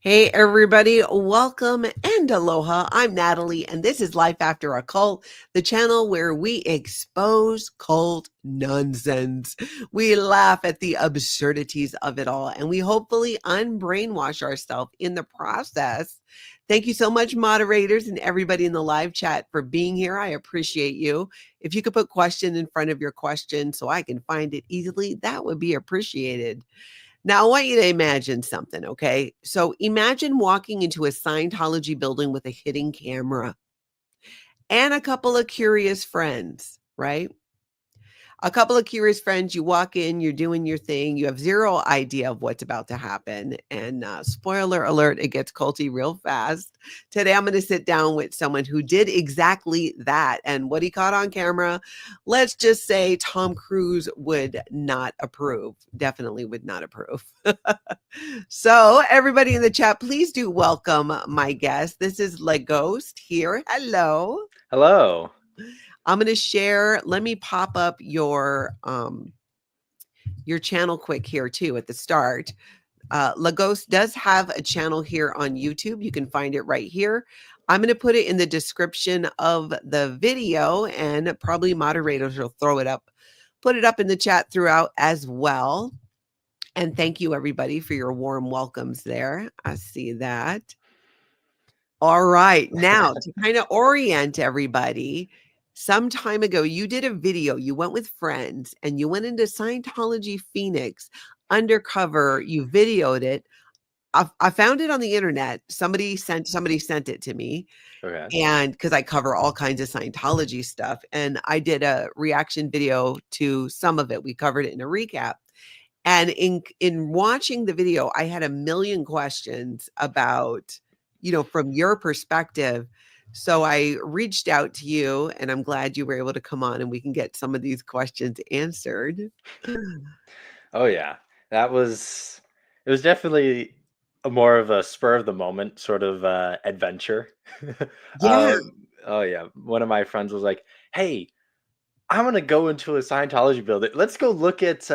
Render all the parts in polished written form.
Hey, everybody, welcome and aloha. I'm Natalie, and this is Life After a Cult, the channel where we expose cult nonsense. We laugh at the absurdities of it all, and we hopefully unbrainwash ourselves in the process. Thank you so much, moderators and everybody in the live chat, for being here. I appreciate you. If you could put question in front of your question so I can find it easily, that would be appreciated. Now, I want you to imagine something, okay? So imagine walking into a Scientology building with a hidden camera and a couple of curious friends, right? A couple of curious friends, you walk in, you're doing your thing, you have zero idea of what's about to happen. And spoiler alert, it gets culty real fast. Today, I'm going to sit down with someone who did exactly that. And what he caught on camera, let's just say Tom Cruise would not approve, definitely would not approve. So, everybody in the chat, please do welcome my guest. This is Ghost here. Hello. Hello. I'm going to share. Let me pop up your channel quick here too at the start. Lagos does have a channel here on YouTube. You can find it right here. I'm going to put it in the description of the video, and probably moderators will throw it up, put it up in the chat throughout as well. And thank you everybody for your warm welcomes there. I see that. All right. Now, to kind of orient everybody, some time ago, you did a video. You went with friends and you went into Scientology Phoenix Undercover. You videoed it. I found it on the internet. Somebody sent it to me. Okay. And because I cover all kinds of Scientology stuff, and I did a reaction video to some of it. We covered it in a recap. And in watching the video, I had a million questions about, from your perspective. So I reached out to you, and I'm glad you were able to come on and we can get some of these questions answered. Oh yeah. It was definitely a more of a spur of the moment sort of adventure. Yeah. Oh yeah. One of my friends was like, "Hey, I'm gonna go into a Scientology building. Let's go look at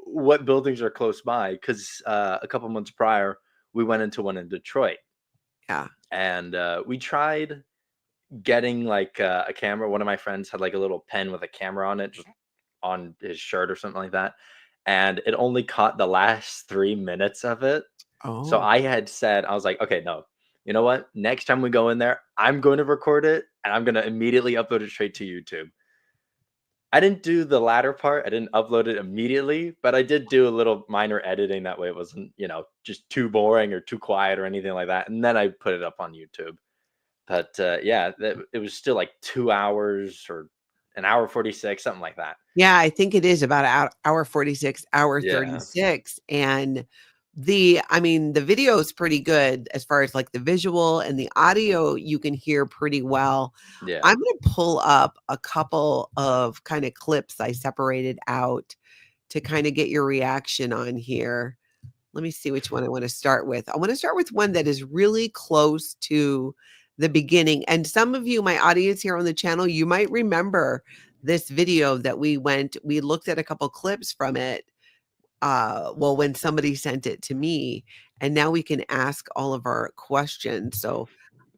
what buildings are close by." Because a couple months prior, we went into one in Detroit, Yeah. and we tried getting like a camera. One of my friends had like a little pen with a camera on it, just on his shirt or something like that, and it only caught the last 3 minutes of it. So Oh, I had said, I was like, okay, no, you know what? Next time we go in there, I'm going to record it and I'm going to immediately upload it straight to YouTube. I didn't do the latter part. I didn't upload it immediately, but I did do a little minor editing. That way it wasn't, just too boring or too quiet or anything like that. And then I put it up on YouTube. But yeah, it was still like 2 hours or an hour 46, something like that. yeah. I think it is about hour 46, hour Yeah. 36. And the video is pretty good as far as like the visual, and the audio you can hear pretty well. Yeah. I'm going to pull up a couple of kind of clips I separated out to kind of get your reaction on here. Let me see which one I want to start with. I want to start with one that is really close to the beginning. And some of you, my audience here on the channel, you might remember this video that we looked at a couple clips from it. When somebody sent it to me, and now we can ask all of our questions. So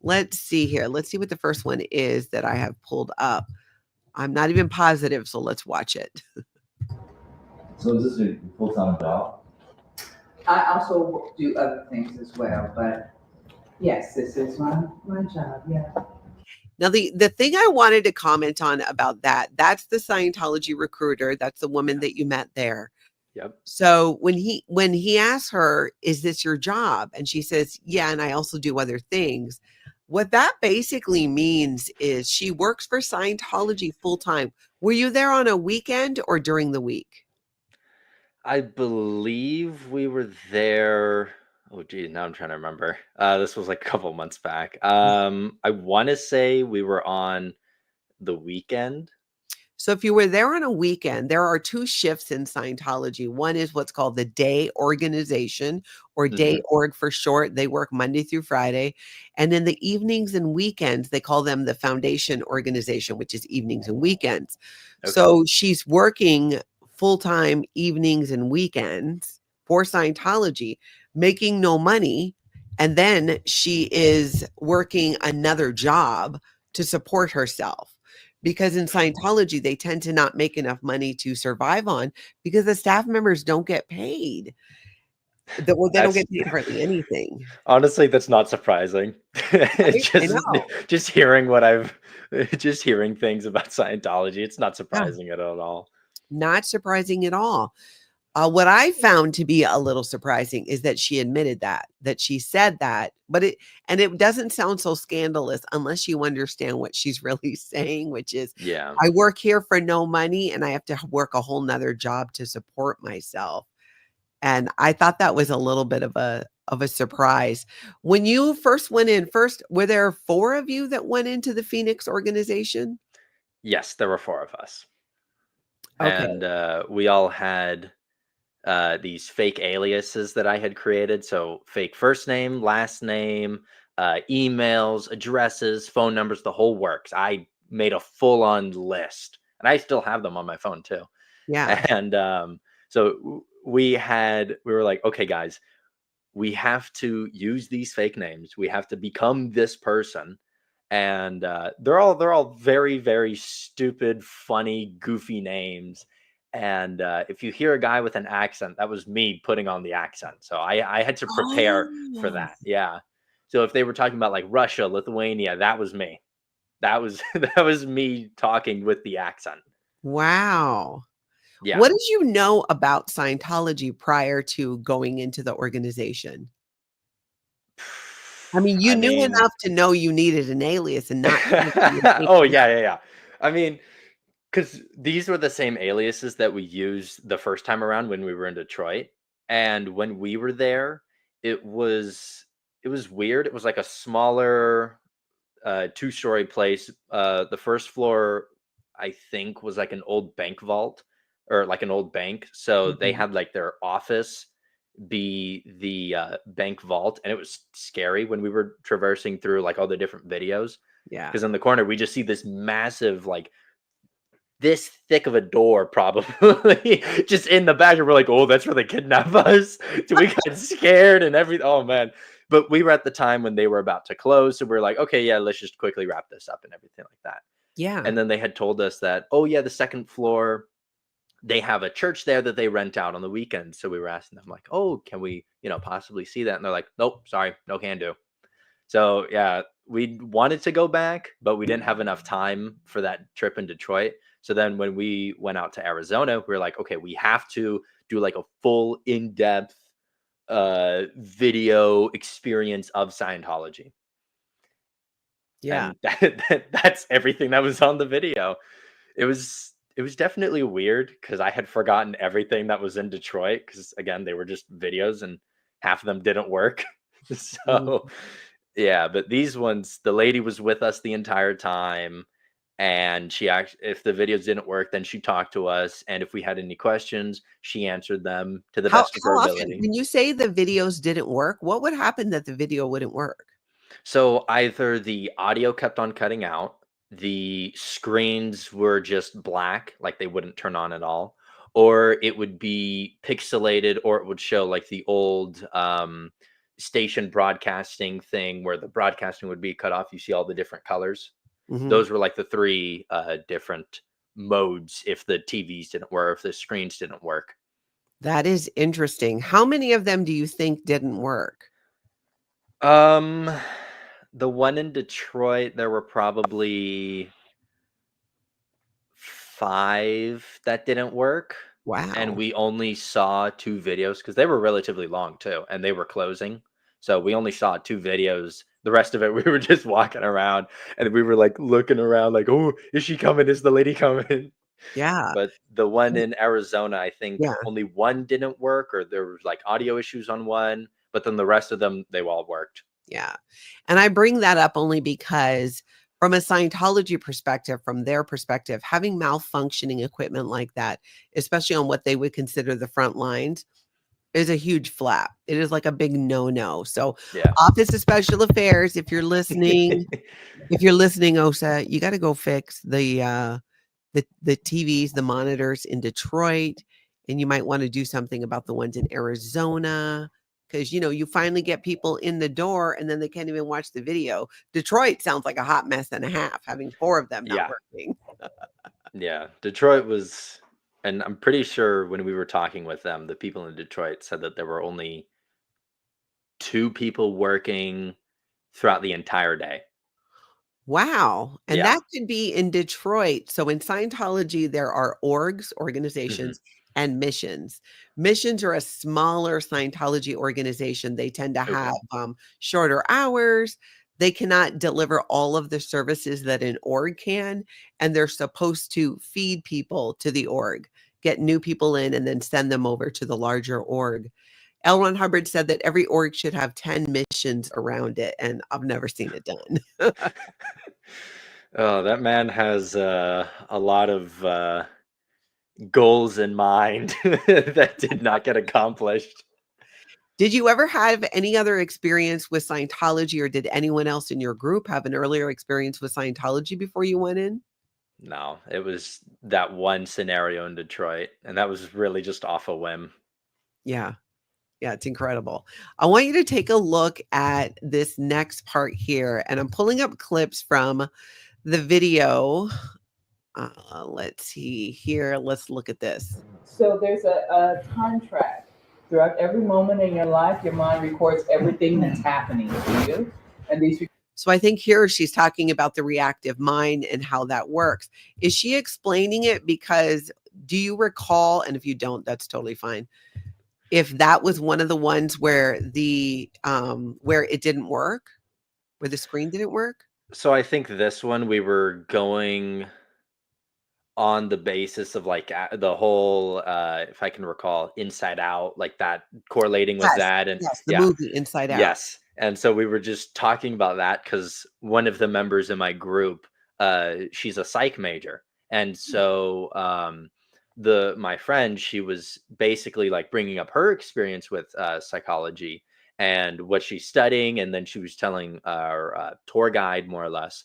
let's see here. Let's see what the first one is that I have pulled up. I'm not even positive, so let's watch it. So is this your full-time job? I also do other things as well, but yes, this is my job, yeah. Now, the thing I wanted to comment on about that's the Scientology recruiter. That's the woman that you met there. Yep. So when he asked her, "Is this your job?" and she says, "Yeah, and I also do other things." What that basically means is she works for Scientology full time. Were you there on a weekend or during the week? I believe we were there. Oh, geez, now I'm trying to remember. This was like a couple months back. I want to say we were on the weekend. So if you were there on a weekend, there are two shifts in Scientology. One is what's called the day organization, or day Mhm. org for short. They work Monday through Friday. And then the evenings and weekends, they call them the foundation organization, which is evenings and weekends. Okay. So she's working full-time evenings and weekends for Scientology, making no money. And then she is working another job to support herself. Because in Scientology, they tend to not make enough money to survive on because the staff members don't get paid. Well, they don't That's get paid hardly anything. honestly, that's not surprising. Right? I Just know. just hearing what I've just hearing things about Scientology, it's not Yeah, surprising at all. not surprising at all. What I found to be a little surprising is that she admitted that she said that, but it doesn't sound so scandalous unless you understand what she's really saying, which is, Yeah. I work here for no money and I have to work a whole nother job to support myself. And I thought that was a little bit of a surprise. When you first went in, were there 4 of you that went into the Phoenix organization? Yes, there were 4 of us. Okay. And we all had these fake aliases that I had created. So fake first name, last name, emails, addresses, phone numbers, the whole works. I made a full on list, and I still have them on my phone too. Yeah. And so we were like, okay, guys, we have to use these fake names. We have to become this person. And they're all very, very stupid, funny, goofy names. And if you hear a guy with an accent, that was me putting on the accent. So I had to prepare for Oh, that. Yeah. So if they were talking about like Russia, Lithuania, that was me. That was that was me talking with the accent. wow. Yeah. What did you know about Scientology prior to going into the organization? I mean, you I knew mean, enough to know you needed an alias and not changing your name. oh yeah. I mean, because these were the same aliases that we used the first time around when we were in Detroit. And when we were there, it was weird. It was like a smaller 2-story place. The first floor, I think, was like an old bank vault or like an old bank. So they Mhm. had like their office be the bank vault, and it was scary when we were traversing through like all the different videos. Yeah. Because in the corner, we just see this massive like this thick of a door probably just in the back, and we're like, oh, that's where they kidnap us. So we got scared and everything. Oh man. But we were at the time when they were about to close, so we're like, okay, yeah, let's just quickly wrap this up and everything like that. Yeah. And then they had told us that, oh yeah, the second floor, they have a church there that they rent out on the weekends. So we were asking them like, oh, can we possibly see that? And they're like, nope, sorry, no can do. So yeah, we wanted to go back, but we didn't have enough time for that trip in Detroit. So then when we went out to Arizona, we were like, okay, we have to do like a full in-depth video experience of Scientology. Yeah. And that's everything that was on the video. It was definitely weird because I had forgotten everything that was in Detroit because again, they were just videos and half of them didn't work. Mhm. So yeah, but these ones, the lady was with us the entire time, and she actually, if the videos didn't work, then she talked to us, and if we had any questions, she answered them to the How best of how her often ability. when you say the videos didn't work, what would happen that the video wouldn't work? So either the audio kept on cutting out, the screens were just black, like they wouldn't turn on at all, or it would be pixelated, or it would show like the old station broadcasting thing where the broadcasting would be cut off. You see all the different colors. Mhm. Those were like the 3 different modes if the TVs didn't work, if the screens didn't work. That is interesting. How many of them do you think didn't work? Um, the one in Detroit, there were probably 5 that didn't work, and Wow. we only saw 2 videos because they were relatively long too, and they were closing. So we only saw 2 videos. The rest of it, we were just walking around, and we were like looking around, like, "Oh, is she coming? Is the lady coming?" Yeah. But the one in Arizona, I think Yeah. only one didn't work, or there was like audio issues on one, but then the rest of them, they all worked. Yeah. And I bring that up only because from a Scientology perspective, from their perspective, having malfunctioning equipment like that, especially on what they would consider the front lines, is a huge flap. It is like a big no-no. So Yeah. Office of Special Affairs, if you're listening, OSA, you got to go fix the TVs, the monitors in Detroit, and you might want to do something about the ones in Arizona because you finally get people in the door and then they can't even watch the video. Detroit sounds like a hot mess and a half, having 4 of them not Yeah. working. Yeah. Detroit was, and I'm pretty sure when we were talking with them, the people in Detroit said that there were only 2 people working throughout the entire day. Wow. And Yeah. that could be in Detroit. So in Scientology, there are orgs, Mhm. organizations, and missions. Missions are a smaller Scientology organization. They tend to have Okay. shorter hours. They cannot deliver all of the services that an org can. And they're supposed to feed people to the org, get new people in, and then send them over to the larger org. L. Ron Hubbard said that every org should have 10 missions around it. And I've never seen it done. Oh, that man has a lot of goals in mind that did not get accomplished. Did you ever have any other experience with Scientology, or did anyone else in your group have an earlier experience with Scientology before you went in? No, it was that one scenario in Detroit, and that was really just off a whim. Yeah. Yeah, it's incredible. I want you to take a look at this next part here, and I'm pulling up clips from the video. Let's see here. Let's look at this. So there's a time track. Throughout every moment in your life, your mind records everything that's happening to you. And these So I think here she's talking about the reactive mind and how that works. Is she explaining it? Because do you recall, and if you don't, that's totally fine, if that was one of the ones where where it didn't work, where the screen didn't work? So I think this one we were going on the basis of like the whole if I can recall, Inside Out, like that correlating with Yes, that. And yes, the yeah, movie Inside Out. yes. And so we were just talking about that because one of the members in my group, she's a psych major. And so the my friend, she was basically like bringing up her experience with psychology and what she's studying, and then she was telling our tour guide more or less,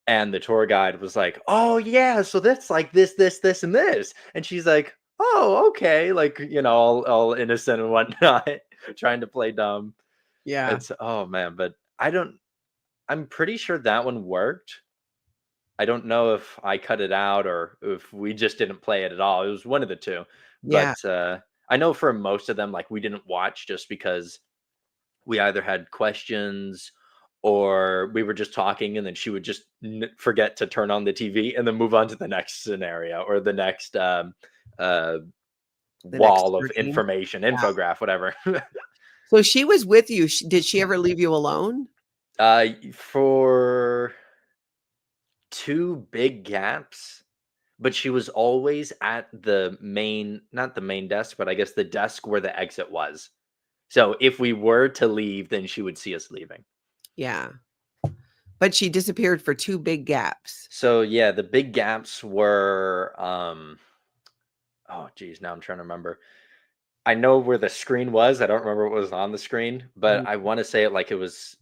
and the tour guide was like, "Oh yeah, so that's like this, and this." And she's like, "Oh, okay," like, all innocent and whatnot, trying to play dumb. Yeah, It's, oh man, but I'm pretty sure that one worked. I don't know if I cut it out or if we just didn't play it at all. It was one of the two. yeah. But I know for most of them, like, we didn't watch just because we either had questions or we were just talking, and then she would just forget to turn on the TV and then move on to the next scenario or the next uh, The next wall of screen. information, Yeah. infograph, whatever. So she was with you. Did she ever leave you alone? For 2 big gaps, but she was always at the main, not the main desk, but I guess the desk where the exit was. So if we were to leave, then she would see us leaving. Yeah. But she disappeared for 2 big gaps. So yeah, the big gaps were oh geez, now I'm trying to remember. I know where the screen was. I don't remember what was on the screen, but Mhm. I want to say it like it was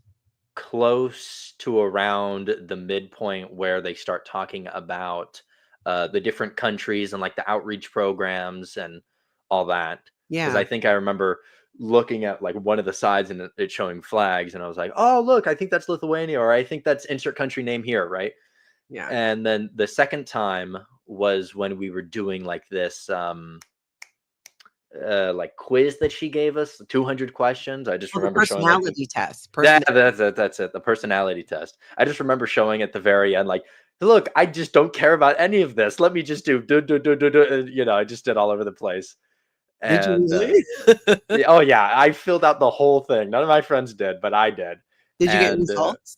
close to around the midpoint where they start talking about the different countries and like the outreach programs and all that. Because I Yeah, think I remember looking at like one of the sides and it showing flags, and I was like, "Oh, look, I think that's Lithuania, or I think that's insert country name here, right?" yeah. And then the second time was when we were doing like this like quiz that she gave us, 200 questions. I just Well, the remember showing like personality test. yeah, that's it. The personality test. I just remember showing at the very end, like, look, I just don't care about any of this. Let me just do. I just did all over the place. Did you And really? yeah, oh yeah, I filled out the whole thing. None of my friends did, but I did. Did you get And results?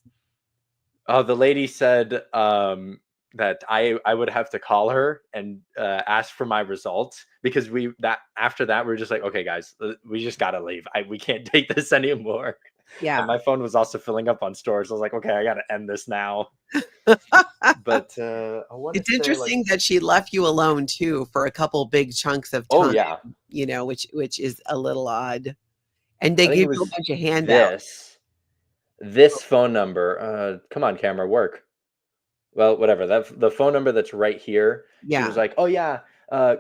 oh, the lady said that I would have to call her and ask for my results, because we that after that we are just like, okay, guys, we just gotta leave. We can't take this anymore. Yeah. And my phone was also filling up on storage. I was like, okay, I gotta end this now. But I want to It's say like, interesting that she left you alone too for a couple big chunks of oh time, yeah, which is a little odd. And they I think it gave you a was bunch of handouts. this phone number. Come on, camera, work. Well, whatever. That the phone number that's right here. She was Yeah. like, "Oh yeah,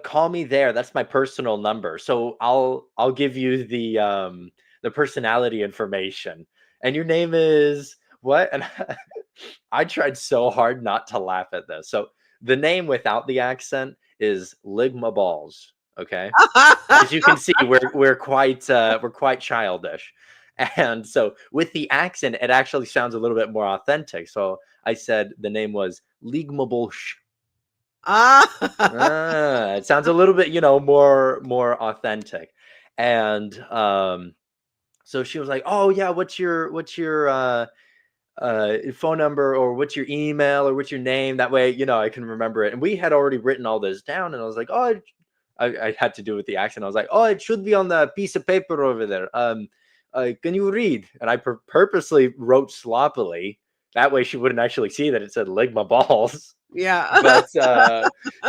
call me there. That's my personal number. So I'll give you the personality information. And your name is what? And I tried so hard not to laugh at this. So the name without the accent is Ligma Balls. Okay. As you can see, we're quite childish. And so with the accent, it actually sounds a little bit more authentic. So I said the name was Ligma Bolsh. It sounds a little bit, more authentic. And so she was like, "Oh yeah, what's your phone number, or what's your email, or what's your name? That way, I can remember it." And we had already written all this down, and I was like, "Oh," I had to do with the accent. I was like, "Oh, it should be on the piece of paper over there. Can you read?" And I purposely wrote sloppily. That way, she wouldn't actually see that it said "Ligma Balls." Yeah. But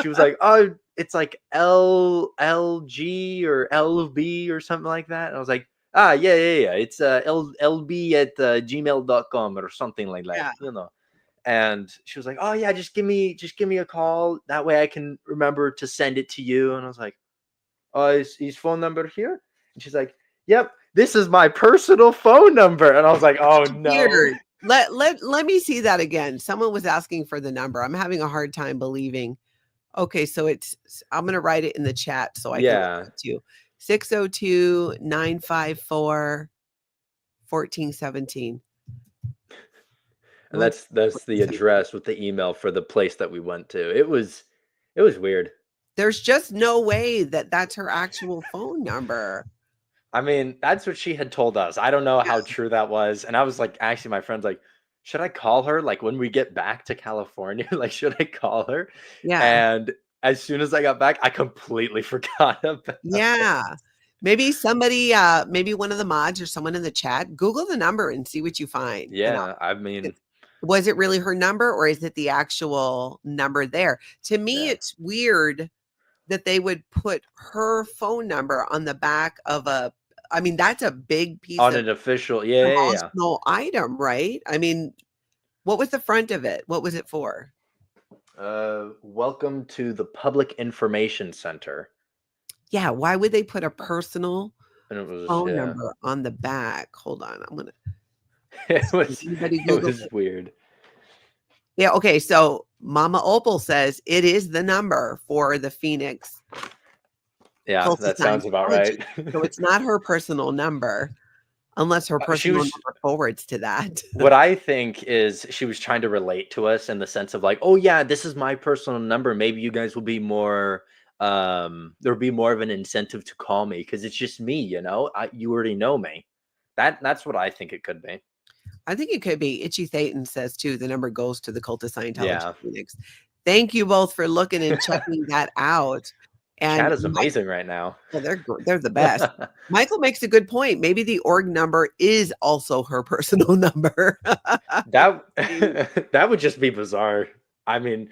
she was like, "Oh, it's like LG or LB or something like that." And I was like, yeah. It's LB at gmail.com or something like that, Yeah. And she was like, "Oh yeah, just give me a call. That way I can remember to send it to you." And I was like, "Oh, is his phone number here?" And she's like, "Yep, this is my personal phone number." And I was like, "Oh no." Weird. Let me see that again. Someone was asking for the number. I'm having a hard time believing. Okay, so I'm going to write it in the chat so I can Yeah. look to 602-954-1417. And that's the address with the email for the place that we went to. It was weird. There's just no way that that's her actual phone number. I mean, that's what she had told us. I don't know how true that was. And I was like, actually, my friend's like, "Should I call her? Like when we get back to California, like, should I call her?" Yeah. And as soon as I got back, I completely forgot about it. Yeah. Maybe somebody, maybe one of the mods or someone in the chat, Google the number and see what you find. Yeah. I mean, was it really her number, or is it the actual number there? To me, Yeah. it's weird that they would put her phone number on the back of that's a big piece on of an official, yeah. promotional item, right? I mean, what was the front of it? What was it for? Welcome to the Public Information Center. Yeah, why would they put a personal And it was phone number on the back? Hold on, I'm gonna. it was Google it. weird. Yeah, okay, so Mama Opal says it is the number for the Phoenix. Yeah, Culty that sounds about right. So it's not her personal number, unless her personal number forwards to that. What I think is she was trying to relate to us in the sense of like, "Oh yeah, this is my personal number. Maybe you guys will be more there'll be more of an incentive to call me because it's just me, you already know me." That's what I think it could be. I think it could be. Itchy Thetan says too, the number goes to the Cult of Scientology Phoenix. Thank you both for looking and checking that out. And chat is amazing right now. Well, they're the best. Michael makes a good point. Maybe the org number is also her personal number. That would just be bizarre. I mean,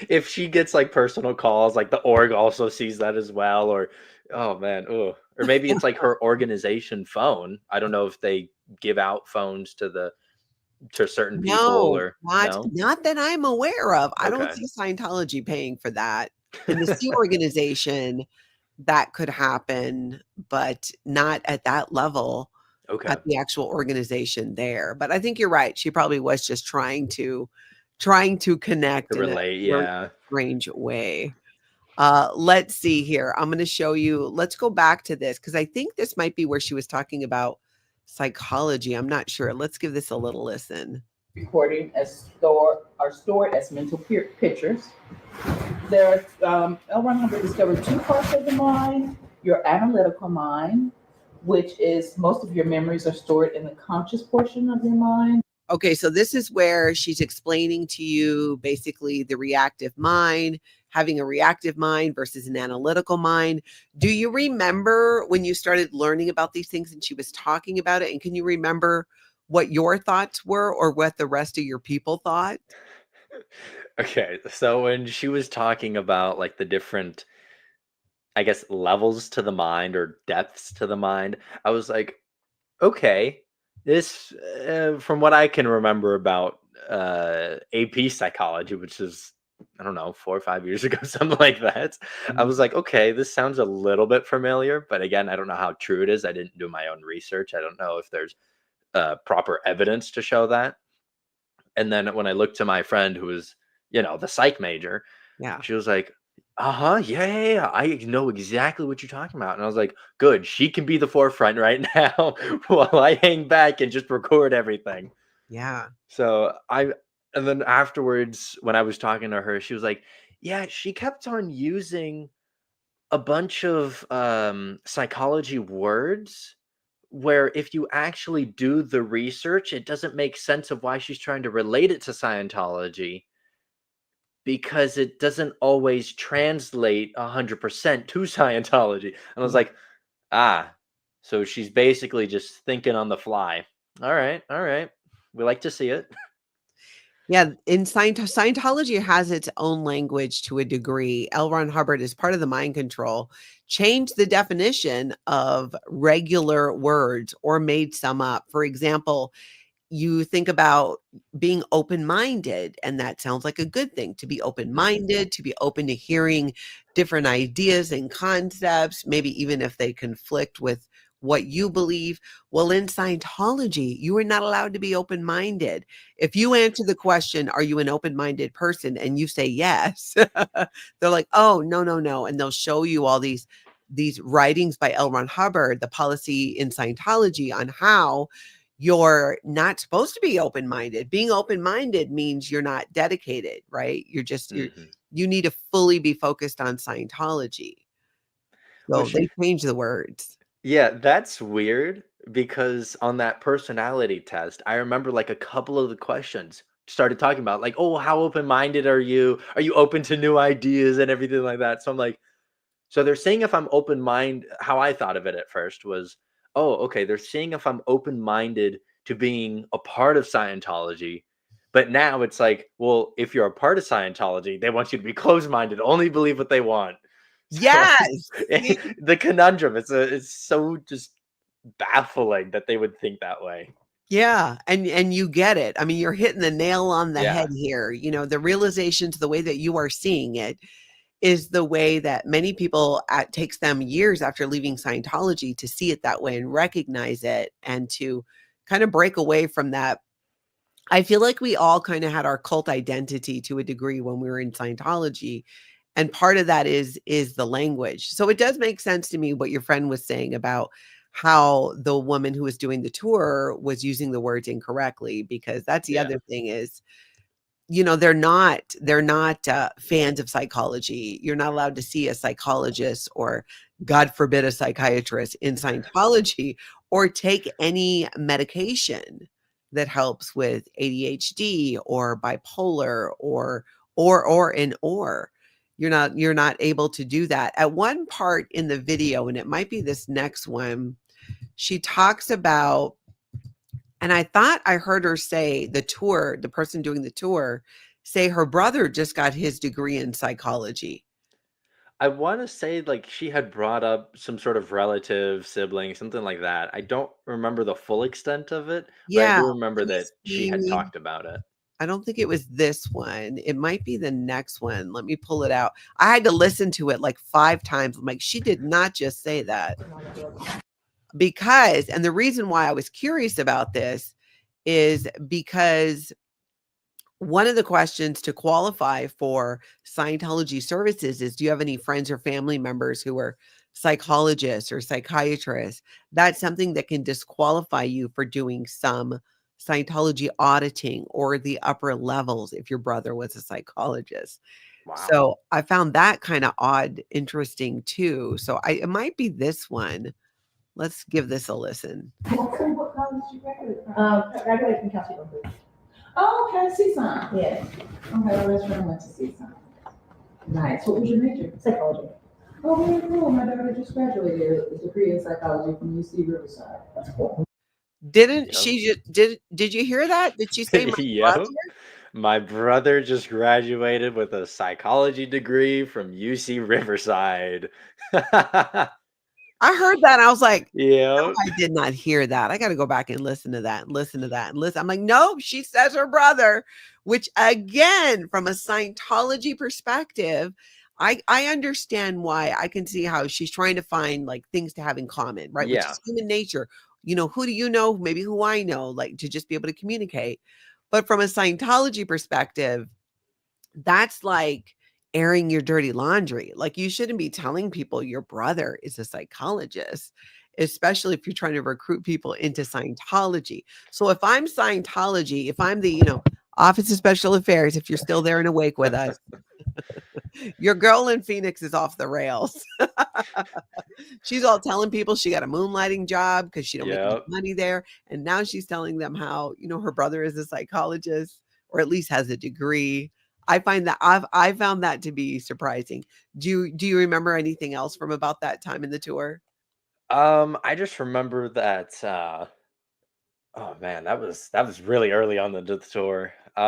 if she gets like personal calls, like the org also sees that as well, or oh man, or maybe it's like her organization phone. I don't know if they give out phones to certain people or not that I'm aware of. I don't Okay. see Scientology paying for that. In the C organization, that could happen, but not at that level. Okay. At the actual organization there. But I think you're right. She probably was just trying to connect To relate, in a strange way. Let's see here. I'm going to show you. Let's go back to this because I think this might be where she was talking about psychology. I'm not sure. Let's give this a little listen. Recording are stored as mental pictures. There are L100 discovered two parts of the mind: your analytical mind, which is most of your memories are stored in the conscious portion of your mind. Okay, so this is where she's explaining to you basically the reactive mind, having a reactive mind versus an analytical mind. Do you remember when you started learning about these things and she was talking about it? And can you remember what your thoughts were or what the rest of your people thought? Okay, so when she was talking about like the different, I guess, levels to the mind or depths to the mind, I was like, okay, this, from what I can remember about AP psychology, which is I don't know, 4 or 5 years ago, something like that. I Mhm. was like, okay, this sounds a little bit familiar, but again, I don't know how true it is. I didn't do my own research. I don't know if there's proper evidence to show that. And then when I looked to my friend who was, the psych major, Yeah. she was like, uh-huh, yeah, yeah, yeah, I know exactly what you're talking about. And I was like, good, she can be the forefront right now while I hang back and just record everything. Yeah. So and then afterwards, when I was talking to her, she was like, yeah, she kept on using a bunch of psychology words where if you actually do the research, it doesn't make sense of why she's trying to relate it to Scientology because it doesn't always translate 100% to Scientology. And I was like, ah, so she's basically just thinking on the fly. All right, all right. We like to see it. Yeah, in Scientology has its own language to a degree. L. Ron Hubbard, as part of the mind control, changed the definition of regular words or made some up. For example, you think about being open-minded, and that sounds like a good thing, to be open-minded, to be open to hearing different ideas and concepts, maybe even if they conflict with what you believe. Well, in Scientology, you are not allowed to be open-minded. If you answer the question, "Are you an open-minded person?" and you say yes, they're like, "Oh, no, no, no," and they'll show you all these writings by L. Ron Hubbard, the policy in Scientology on how you're not supposed to be open-minded. Being open-minded means you're not dedicated, right? Mhm. You need to fully be focused on Scientology. So Which, they change the words. yeah, that's weird because on that personality test, I remember like a couple of the questions started talking about like, oh, how open-minded are you? Are you open to new ideas and everything like that? So I'm like, so they're saying if I'm open-minded, how I thought of it at first was, oh, okay, they're saying if I'm open-minded to being a part of Scientology. But now it's like, well, if you're a part of Scientology, they want you to be closed-minded, only believe what they want. So Yes. See? the conundrum, it's so just baffling that they would think that way. Yeah, and you get it. I mean, you're hitting the nail on the head Yeah. here. The realization to the way that you are seeing it is the way that many people takes them years after leaving Scientology to see it that way and recognize it and to kind of break away from that. I feel like we all kind of had our cult identity to a degree when we were in Scientology, and part of that is the language. So it does make sense to me what your friend was saying about how the woman who was doing the tour was using the words incorrectly, because that's the Yeah. other thing is, they're not fans of psychology. You're not allowed to see a psychologist or, God forbid, a psychiatrist in Scientology, or take any medication that helps with ADHD or bipolar or. You're not able to do that. At one part in the video, and it might be this next one, she talks about, and I thought I heard her say the person doing the tour, say her brother just got his degree in psychology. I want to say like she had brought up some sort of relative, sibling, something like that. I don't remember the full extent of it, but I Yeah, do remember let me that she had see. talked about it. I don't think it was this one. It might be the next one. Let me pull it out. I had to listen to it like 5 times. I'm like, she did not just say that. And the reason why I was curious about this is because one of the questions to qualify for Scientology services is, do you have any friends or family members who are psychologists or psychiatrists? That's something that can disqualify you for doing some Scientology auditing or the upper levels if your brother was a psychologist. Wow. So I found that kind of odd, interesting too. So it might be this one. Let's give this a listen. What college did you graduate from? Graduated from Culty. Oh, okay, CSUN. Yes. Okay, my best friend went to CSUN. Nice. What was your major? Psychology. Oh, very cool. My daughter just graduated with a degree in psychology from UC Riverside. That's cool. Didn't Yep. she just did you hear that? Did she say my brother? Yep. My brother just graduated with a psychology degree from UC Riverside. I heard that. I was like, Yeah. I did not hear that. I got to go back and listen to that and listen to that and listen. I'm like, nope, she says her brother, which again, from a Scientology perspective, I understand why. I can see how she's trying to find like things to have in common, right? Which Yeah. is human nature. You know, who do you know? Maybe who I know, like to just be able to communicate. But from a Scientology perspective, that's like airing your dirty laundry. Like you shouldn't be telling people your brother is a psychologist, especially if you're trying to recruit people into Scientology. So if I'm Scientology, if I'm the, Office of Special Affairs, if you're still there and awake with us, your girl in Phoenix is off the rails. She's all telling people she got a moonlighting job because she don't make enough Yep. money there. And now she's telling them how, her brother is a psychologist or at least has a degree. I find that I found that to be surprising. Do you remember anything else from about that time in the tour? I just remember that oh man, that was really early on the tour. We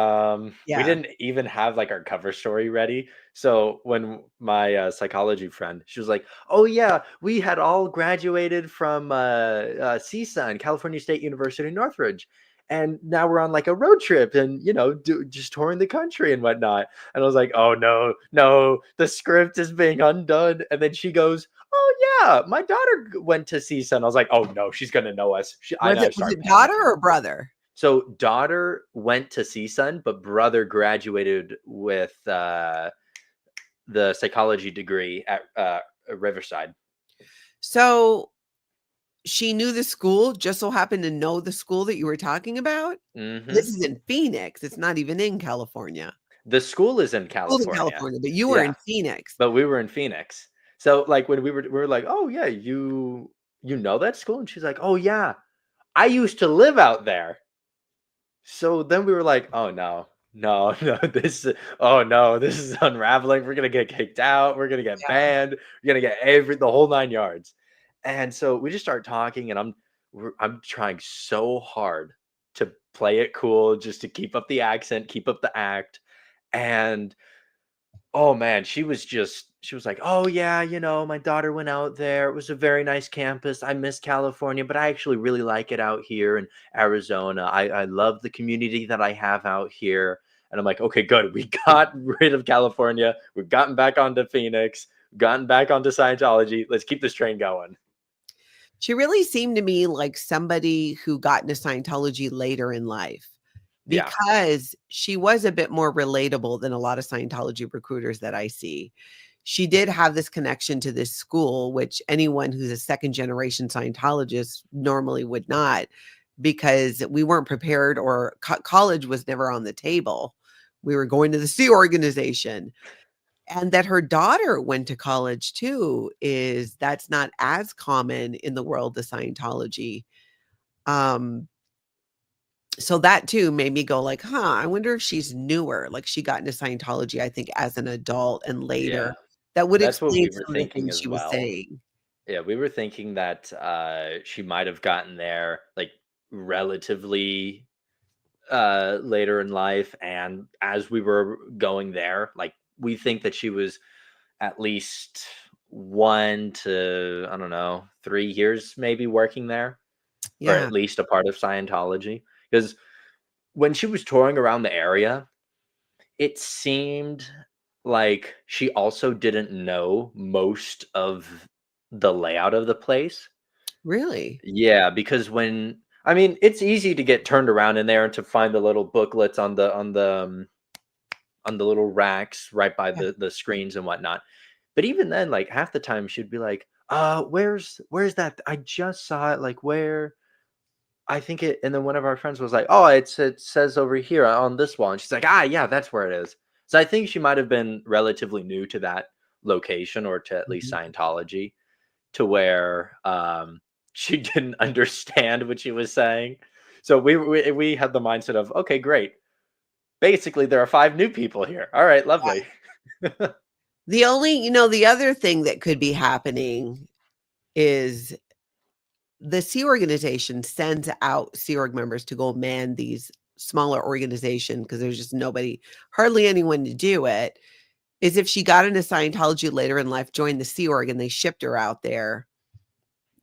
Yeah. didn't even have like our cover story ready. So when my psychology friend, she was like, "Oh yeah, we had all graduated from CSUN, California State University, Northridge, and now we're on like a road trip and just touring the country and whatnot." And I was like, "Oh no, no, the script is being undone." And then she goes, "Oh yeah, my daughter went to CSUN." I was like, "Oh no, she's gonna know us." I Was know, I it started daughter panicking. or brother? So daughter went to CSUN, but brother graduated with the psychology degree at Riverside. So she knew the school, just so happened to know the school that you were talking about? This Hmm. is in Phoenix. It's not even in California. The school is in School's in California. California, but you were in Yeah, Phoenix. but we were in Phoenix. So like when we were like, "Oh yeah, you know that school?" And she's like, "Oh yeah, I used to live out there." So then we were like, "Oh no, no, no, oh no, this is unraveling. We're gonna get kicked out. We're gonna get Yeah. banned. We're gonna get the whole 9 yards." And so we just start talking, and I'm trying so hard to play it cool, just to keep up the accent, keep up the act, and oh man, she was like, "Oh yeah, my daughter went out there. It was a very nice campus. I miss California, but I actually really like it out here in Arizona. I love the community that I have out here." And I'm like, "Okay, good. We got rid of California. We've gotten back onto Phoenix, gotten back onto Scientology. Let's keep this train going." She really seemed to me like somebody who got into Scientology later in life Yeah. because she was a bit more relatable than a lot of Scientology recruiters that I see. She did have this connection to this school, which anyone who's a second generation Scientologist normally would not, because we weren't prepared or college was never on the table. We were going to the Sea Organization. And that her daughter went to college too that's not as common in the world of Scientology. Um, so that too made me go like, huh, I wonder if she's newer. Like she got into Scientology, I think, as an adult and Yeah. later. That would That's what explain we were some of the thinking things as she was well. saying. Yeah, we were thinking that she might have gotten there like relatively later in life, and as we were going there, like we think that she was at least 1 to, I don't know, 3 years maybe working there, or Yeah, at least a part of Scientology, because when she was touring around the area, it seemed like she also didn't know most of the layout of the place. really. Yeah, because I mean, it's easy to get turned around in there and to find the little booklets on the little racks right by Yeah. the screens and whatnot. But even then, like half the time she'd be like, where's that? I just saw it, like where I think it." And then one of our friends was like, "Oh, it says over here on this wall." And she's like, "Ah, yeah, that's where it is." So I think she might have been relatively new to that location, or to at least Mhm. Scientology, to where she didn't understand what she was saying. So we had the mindset of, okay, great. Basically, there are 5 new people here. All right, lovely. The only, the other thing that could be happening is the Sea Organization sends out Sea Org members to go man these smaller organization because there's just hardly anyone to do it. Is if she got into Scientology later in life, joined the Sea Org, and they shipped her out there,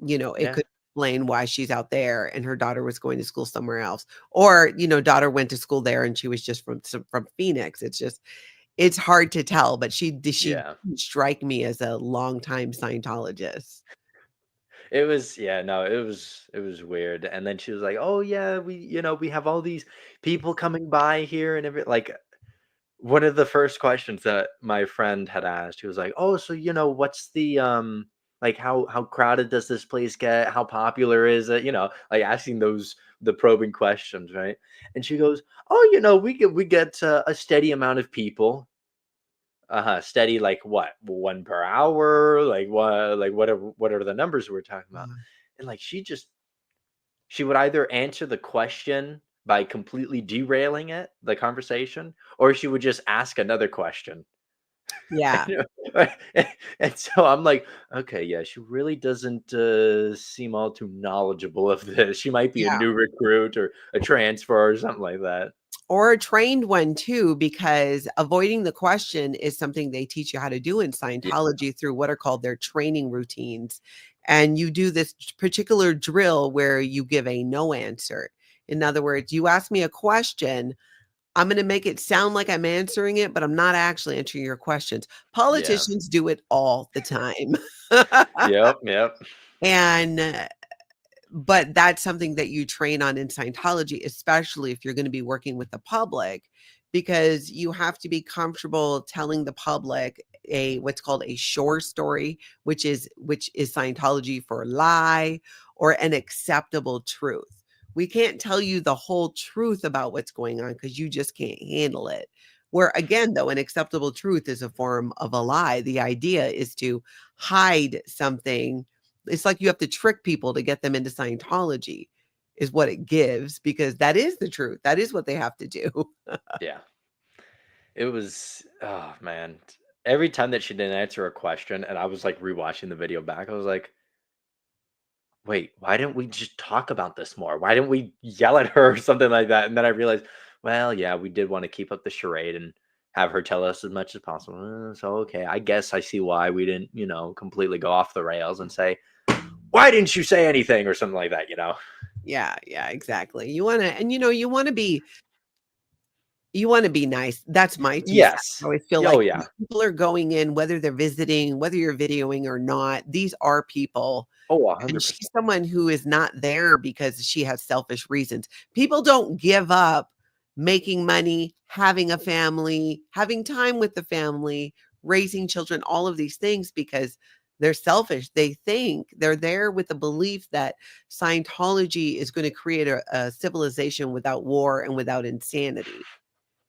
it Yeah. could explain why she's out there and her daughter was going to school somewhere else. Or, daughter went to school there and she was just from Phoenix. It's hard to tell, but she Yeah. didn't strike me as a longtime Scientologist. It was, yeah, no, it was weird. And then she was like, "Oh yeah, we have all these people coming by here and every like one of the first questions that my friend had asked, he was like, "Oh, so what's the like how crowded does this place get? How popular is it?" Like asking the probing questions, right? And she goes, "Oh, we get a steady amount of people." Steady like what? One per hour? Like what are the numbers we're talking about? Uh, And like she would either answer the question by completely derailing the conversation, or she would just ask another question. Yeah, You and so I'm like, okay, yeah, she really doesn't seem all too knowledgeable of this. She might be a yeah. new recruit or a transfer or something like that. Or a trained one too, because avoiding the question is something they teach you how to do in Yeah, Scientology through what are called their training routines. And you do this particular drill where you give a no answer. In other words, you ask me a question, I'm going to make it sound like I'm answering it, but I'm not actually answering your questions. yeah, Politicians do it all the time. yep, yep, And but that's something that you train on in Scientology, especially if you're going to be working with the public, because you have to be comfortable telling the public a what's called a shore story, which is Scientology for lie or an acceptable truth. We can't tell you the whole truth about what's going on because you just can't handle it. Where again, though, an acceptable truth is a form of a lie. The idea is to hide something. It's like you have to trick people to get them into Scientology is what it gives, because that is the truth. That is what they have to do. yeah. It was, oh man. Every time that she didn't answer a question, and I was like rewatching the video back, I was like, wait, why didn't we just talk about this more? Why didn't we yell at her or something like that? And then I realized, well, yeah, we did want to keep up the charade and have her tell us as much as possible. So, okay, I guess I see why we didn't, completely go off the rails and say, why didn't you say anything or something like that? Yeah, yeah, exactly. You want to, and you want to be nice. That's my 2 cents. I Yes. always feel Oh, like yeah. these people are going in, whether they're visiting, whether you're videoing or not, these are people. Oh, And 100%. she's someone who is not there because she has selfish reasons. People don't give up making money, having a family, having time with the family, raising children, all of these things because they're selfish. They think they're there with the belief that Scientology is going to create a civilization without war and without insanity.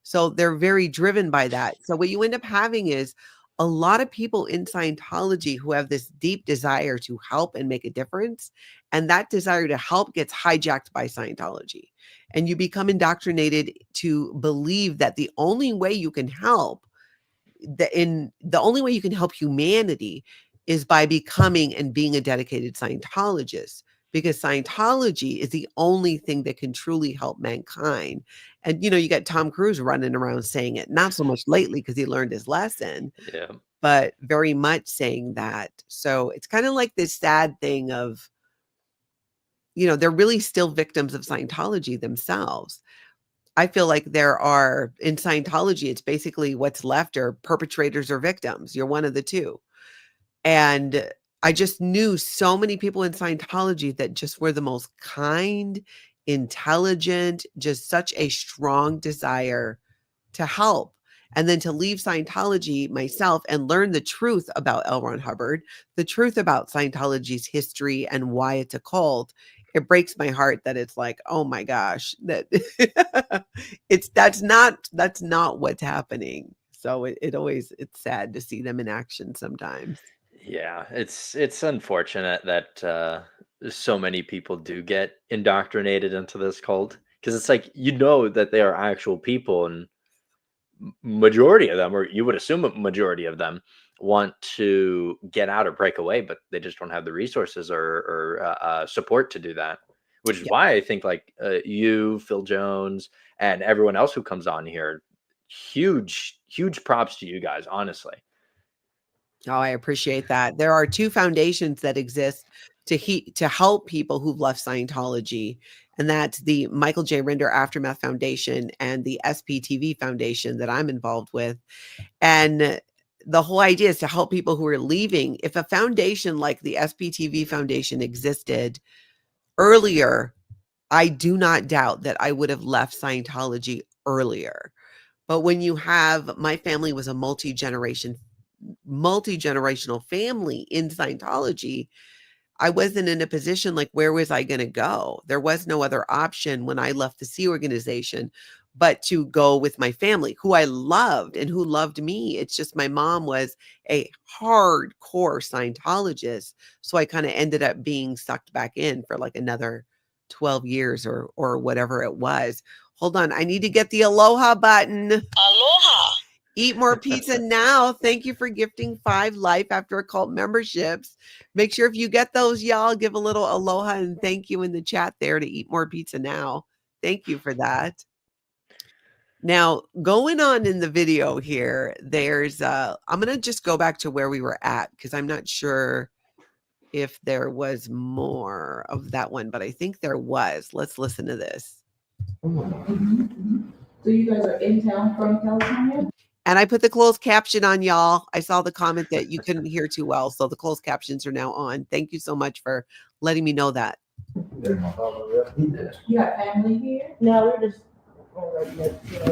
So they're very driven by that. So what you end up having is a lot of people in Scientology who have this deep desire to help and make a difference. And that desire to help gets hijacked by Scientology. And you become indoctrinated to believe that the only way you can help the only way you can help humanity is by becoming and being a dedicated Scientologist, because Scientology is the only thing that can truly help mankind. And you got Tom Cruise running around saying it, not so much lately because he learned his lesson, Yeah. but very much saying that. So it's kind of like this sad thing of, they're really still victims of Scientology themselves. I feel like there are in Scientology, it's basically what's left are perpetrators or victims. You're one of the two. And I just knew so many people in Scientology that just were the most kind, intelligent, just such a strong desire to help. And then to leave Scientology myself and learn the truth about L. Ron Hubbard, the truth about Scientology's history and why it's a cult. It breaks my heart that it's like, oh my gosh, that that's not what's happening. So it's sad to see them in action sometimes. Yeah, it's unfortunate that so many people do get indoctrinated into this cult because it's like that they are actual people, and majority of them, or you would assume a majority of them, want to get out or break away, but they just don't have the resources or support to do that. Which is Yeah. why I think like you, Phil Jones, and everyone else who comes on here, huge props to you guys, honestly. Oh, I appreciate that. There are two foundations that exist to help people who've left Scientology, and that's the Michael J. Rinder Aftermath Foundation and the SPTV Foundation that I'm involved with. And the whole idea is to help people who are leaving. If a foundation like the SPTV Foundation existed earlier, I do not doubt that I would have left Scientology earlier. But when you have, my family was a multi-generational family in Scientology, I wasn't in a position like, where was I going to go? There was no other option when I left the Sea Organization but to go with my family, who I loved and who loved me. It's just my mom was a hardcore Scientologist. So I kind of ended up being sucked back in for like another 12 years or whatever it was. Hold on. I need to get the aloha button. Aloha. Eat more pizza now. Thank you for gifting 5 Life After a Cult memberships. Make sure if you get those, y'all give a little aloha and thank you in the chat there to Eat More Pizza Now. Thank you for that. Now, going on in the video here, there's I'm going to just go back to where we were at because I'm not sure if there was more of that one, but I think there was. Let's listen to this. So you guys are in town from California? And I put the closed caption on, y'all. I saw the comment that you couldn't hear too well, so the closed captions are now on. Thank you so much for letting me know that. You got family here? No, we're just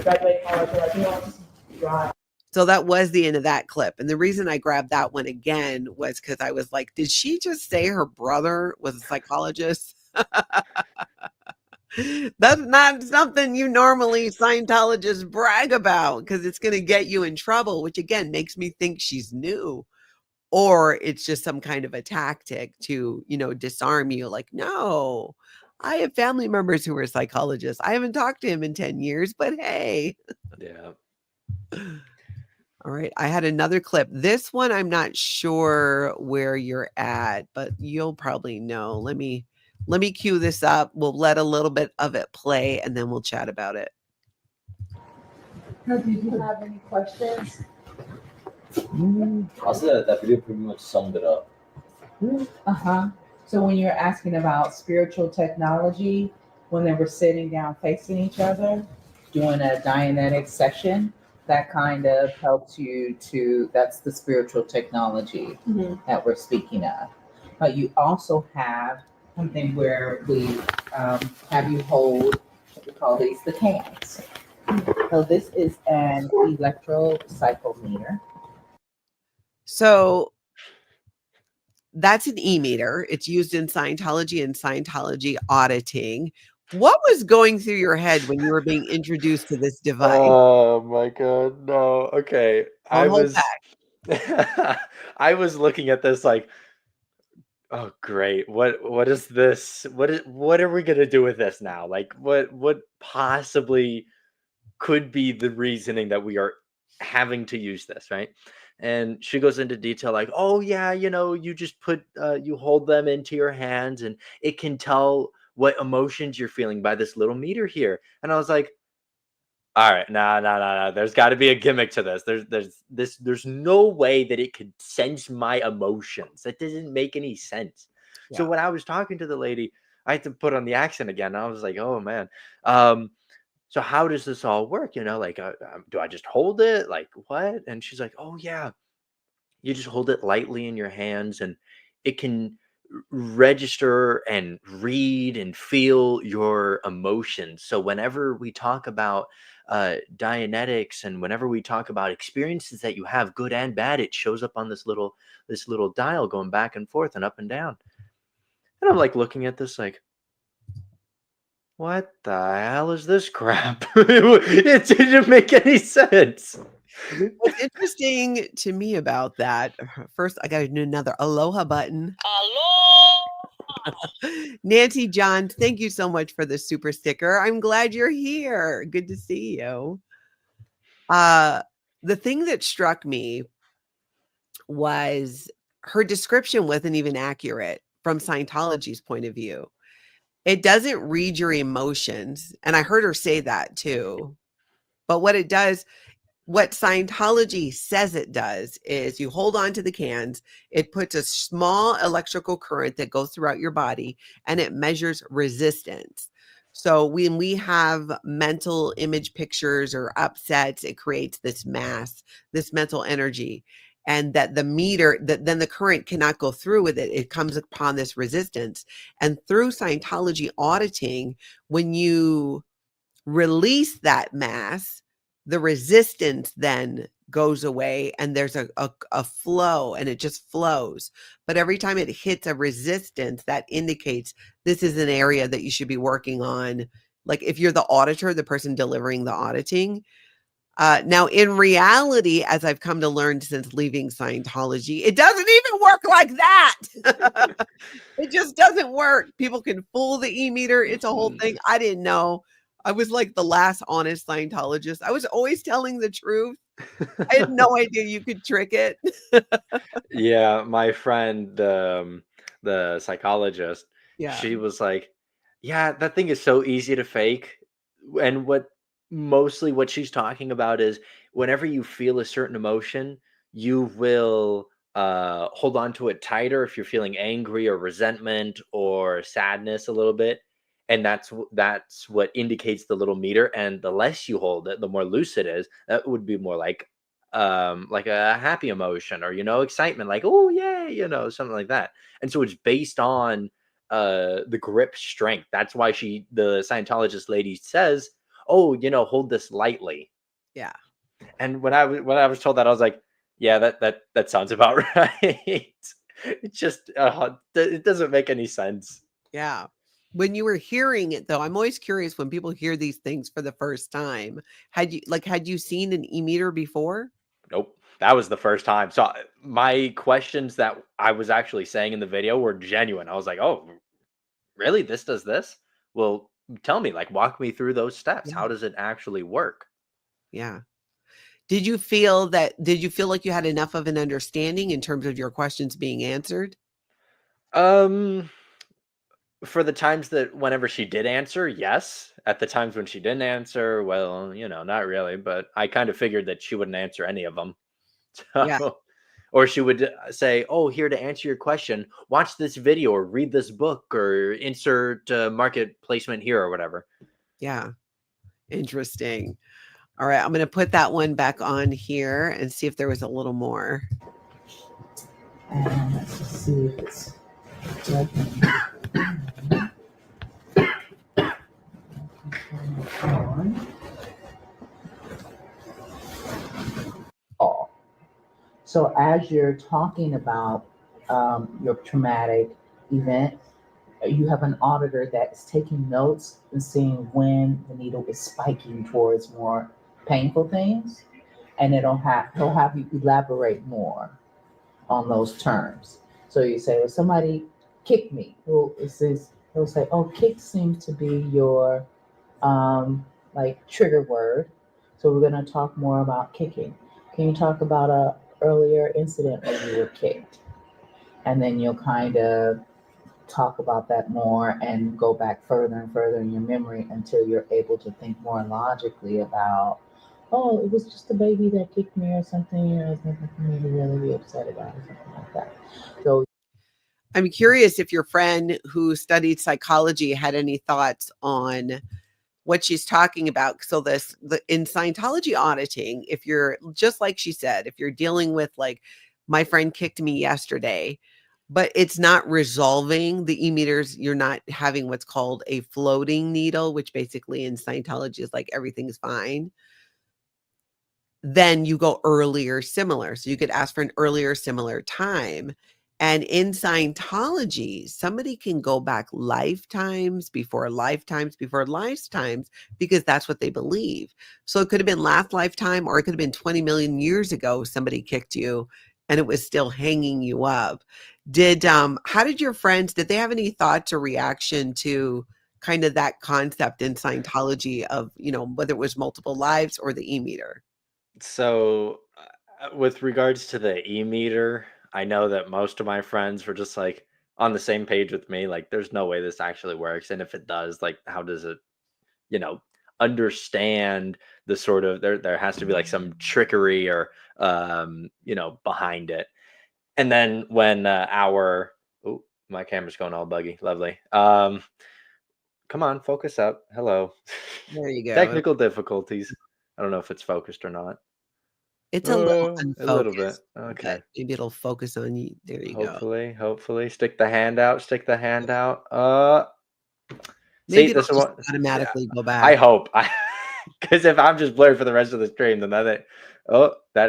graduating college. We're like, just drive. So that was the end of that clip. And the reason I grabbed that one again was because I was like, did she just say her brother was a psychologist? That's not something you normally Scientologists brag about because it's going to get you in trouble, which again makes me think she's new, or it's just some kind of a tactic to, disarm you. Like, no, I have family members who are psychologists. I haven't talked to him in 10 years, but hey. Yeah. All right. I had another clip. This one, I'm not sure where you're at, but you'll probably know. Let me cue this up. We'll let a little bit of it play and then we'll chat about it. Did you have any questions? I'll say that video pretty much summed it up. Uh-huh. So when you're asking about spiritual technology, when they were sitting down facing each other, doing a Dianetic session, that kind of helps you that's the spiritual technology that we're speaking of. But you also have something where we have you hold what we call these the cans. So this is an electrocyclometer. So that's an e-meter. It's used in Scientology and Scientology auditing. What was going through your head when you were being introduced to this device? Oh my God, no. Okay. Don't hold I was looking at this like, oh great. What is this? What are we gonna do with this now? Like what possibly could be the reasoning that we are having to use this, right? And she goes into detail like, oh yeah, you just put you hold them into your hands and it can tell what emotions you're feeling by this little meter here. And I was like, all right, no. There's got to be a gimmick to this. There's no way that it could sense my emotions. That doesn't make any sense. Yeah. So when I was talking to the lady, I had to put on the accent again. I was like, oh man. So how does this all work? Like, do I just hold it? Like what? And she's like, oh yeah, you just hold it lightly in your hands and it can register and read and feel your emotions. So whenever we talk about Dianetics and whenever we talk about experiences that you have, good and bad, it shows up on this little dial going back and forth and up and down. And I'm like looking at this like, what the hell is this crap? It didn't make any sense. What's interesting to me about that, first, I got to do another aloha button. Aloha. Nancy John, thank you so much for the super sticker. I'm glad you're here. Good to see you. The thing that struck me was her description wasn't even accurate from Scientology's point of view. It doesn't read your emotions. And I heard her say that too. But what it does, what Scientology says it does is you hold on to the cans, it puts a small electrical current that goes throughout your body, and it measures resistance. So when we have mental image pictures or upsets, it creates this mass, this mental energy. And that the meter, that then the current cannot go through with it. It comes upon this resistance. And through Scientology auditing, when you release that mass, the resistance then goes away and there's a flow and it just flows. But every time it hits a resistance, that indicates this is an area that you should be working on. Like if you're the auditor, the person delivering the auditing. Now, in reality, as I've come to learn since leaving Scientology, it doesn't even work like that. It just doesn't work. People can fool the e-meter. It's a whole thing. I didn't know. I was like the last honest Scientologist. I was always telling the truth. I had no idea you could trick it. Yeah, my friend, the psychologist, Yeah. she was like, "Yeah, that thing is so easy to fake." And what she's talking about is whenever you feel a certain emotion, you will hold on to it tighter if you're feeling angry or resentment or sadness a little bit. And that's what indicates the little meter. And the less you hold it, the more loose it is. That would be more like a happy emotion or excitement, like oh yay, something like that. And so it's based on the grip strength. That's why the Scientologist lady says, oh, hold this lightly. Yeah. And when I was told that, I was like, yeah, that sounds about right. It's just it doesn't make any sense. Yeah. When you were hearing it though, I'm always curious when people hear these things for the first time. Had you seen an e-meter before? Nope. That was the first time. So my questions that I was actually saying in the video were genuine. I was like, "Oh, really? This does this?" Well, tell me, like, walk me through those steps. Yeah. How does it actually work? Yeah. Did you feel like you had enough of an understanding in terms of your questions being answered? Um, for the times that whenever she did answer, yes. At the times when she didn't answer, well, not really. But I kind of figured that she wouldn't answer any of them. Yeah. So, or she would say, "Oh, here to answer your question, watch this video or read this book or insert market placement here or whatever." Yeah. Interesting. All right, I'm going to put that one back on here and see if there was a little more. And let's just see if it's on. Oh. So as you're talking about your traumatic event, you have an auditor that's taking notes and seeing when the needle is spiking towards more painful things, and he'll have you elaborate more on those terms. So you say, well, somebody kicked me. Well, he'll say, oh, kick seems to be your like trigger word. So we're going to talk more about kicking. Can you talk about a earlier incident where you were kicked? And then you'll kind of talk about that more and go back further and further in your memory until you're able to think more logically about, oh, it was just a baby that kicked me or something, there's nothing for me to really be upset about or something like that. So I'm curious if your friend who studied psychology had any thoughts on what she's talking about. So in Scientology auditing, if you're just like she said, if you're dealing with like my friend kicked me yesterday, but it's not resolving the e-meters, you're not having what's called a floating needle, which basically in Scientology is like everything's fine. Then you go earlier similar. So you could ask for an earlier similar time. And in Scientology, somebody can go back lifetimes before lifetimes before lifetimes because that's what they believe. So it could have been last lifetime or it could have been 20 million years ago somebody kicked you and it was still hanging you up. How did your friends, did they have any thoughts or reaction to kind of that concept in Scientology of, whether it was multiple lives or the e-meter? So, with regards to the e-meter, I know that most of my friends were just like on the same page with me. Like, there's no way this actually works. And if it does, like, how does it, you know, understand the sort of there has to be like some trickery or behind it. And then when oh, my camera's going all buggy. Lovely. Come on, focus up. Hello. There you go. Technical difficulties. I don't know if it's focused or not. It's a little A little bit. unfocused, Okay. but maybe it'll focus on you. There you go. Hopefully. Stick the hand out. Stick the hand out. Maybe See, it'll this is just what. Yeah, automatically go I back. hope. Because if I'm just blurred for the rest of the stream, then that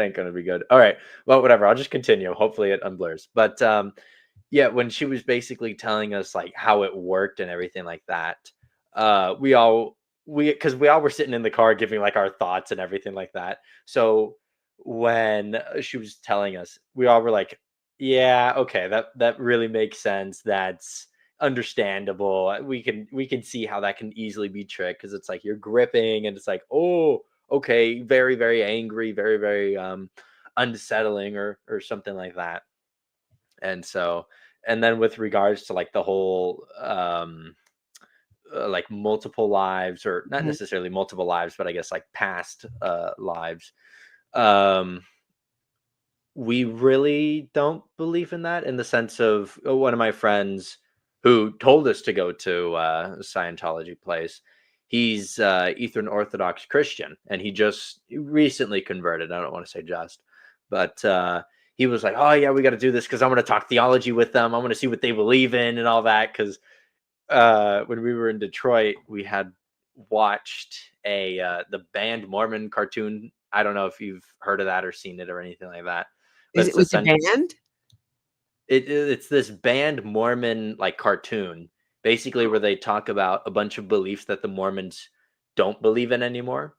ain't gonna be good. All right. Well, whatever. I'll just continue. Hopefully it unblurs. But yeah, when she was basically telling us like how it worked and everything like that, because we all were sitting in the car giving like our thoughts and everything like that. So when she was telling us, we all were like, yeah, okay, that really makes sense. That's understandable. We can see how that can easily be tricked, because it's like you're gripping and it's like, oh, okay, very, very angry, very, very unsettling or something like that. And so, and then with regards to like the whole like multiple lives, or not Mhm. necessarily multiple lives, but I guess like past lives, um we really don't believe in that, in the sense of, one of my friends who told us to go to a Scientology place. He's Eastern Orthodox Christian, and he just recently converted. I don't want to say just, but he was like, "Oh yeah, we got to do this because I want to talk theology with them. I want to see what they believe in and all that." Because when we were in Detroit, we had watched the Band Mormon cartoon. I don't know if you've heard of that or seen it or anything like that, but Is it with the band? it's this Band Mormon like cartoon, basically, where they talk about a bunch of beliefs that the Mormons don't believe in anymore.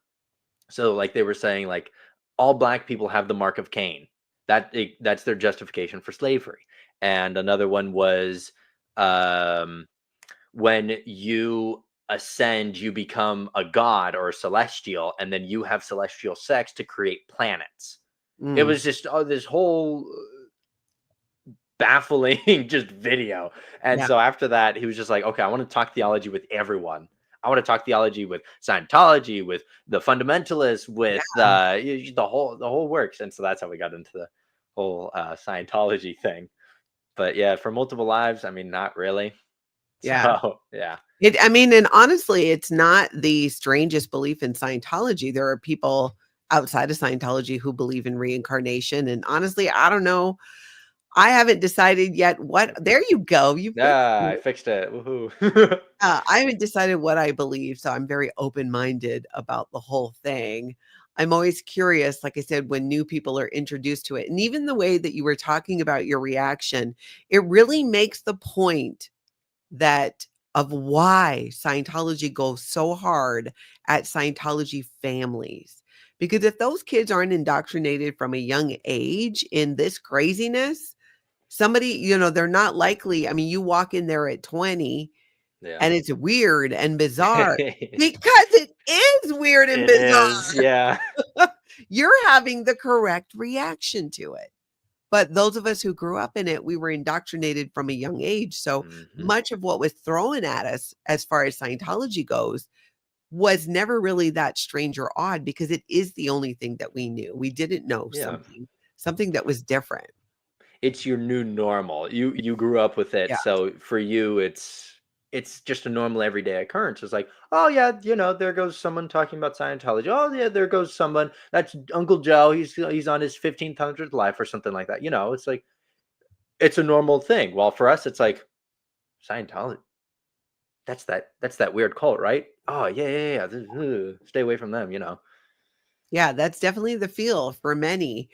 So like they were saying, like, all black people have the mark of Cain. That's their justification for slavery. And another one was, um, when you ascend, you become a god or a celestial, and then you have celestial sex to create planets. It Mm. was just this whole baffling just video. And Yeah. so after that, he was just like, okay, I want to talk theology with everyone. I want to talk theology with Scientology, with the fundamentalists, with the whole works. And so that's how we got into the whole Scientology thing. But yeah, for multiple lives, I mean, not really. Yeah. So yeah. I mean, and honestly, it's not the strangest belief in Scientology. There are people outside of Scientology who believe in reincarnation. And honestly, I don't know. I haven't decided yet what. There you go. You fixed Yeah, I it. fixed it. Woohoo. I haven't decided what I believe, so I'm very open-minded about the whole thing. I'm always curious, like I said, when new people are introduced to it. And even the way that you were talking about your reaction, it really makes the point that of why Scientology goes so hard at Scientology families. Because if those kids aren't indoctrinated from a young age in this craziness, somebody, they're not likely. I mean, you walk in there at 20 Yeah. and it's weird and bizarre because it is weird and It is, bizarre. yeah. You're having the correct reaction to it. But those of us who grew up in it, we were indoctrinated from a young age. So Mhm. much of what was thrown at us as far as Scientology goes was never really that strange or odd, because it is the only thing that we knew. We didn't know Yeah. something that was different. It's your new normal. You grew up with it, Yeah. so for you, it's just a normal everyday occurrence. It's like, oh yeah, there goes someone talking about Scientology. Oh yeah, there goes someone. That's Uncle Joe. He's on his 1500th life or something like that. It's like it's a normal thing. Well, for us, it's like Scientology. That's that weird cult, right? Oh yeah. Stay away from them. Yeah, that's definitely the feel for many.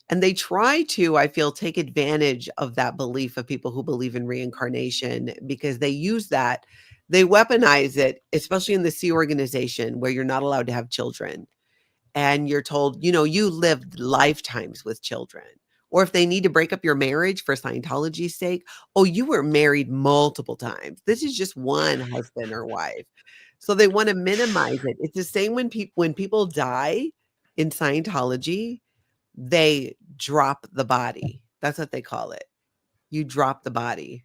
And they try to, I feel, take advantage of that belief of people who believe in reincarnation, because they use that. They weaponize it, especially in the Sea organization, where you're not allowed to have children. And you're told, you lived lifetimes with children. Or if they need to break up your marriage for Scientology's sake, oh, you were married multiple times. This is just one husband or wife. So they want to minimize it. It's the same when people die in Scientology, they drop the body. That's what they call it. You drop the body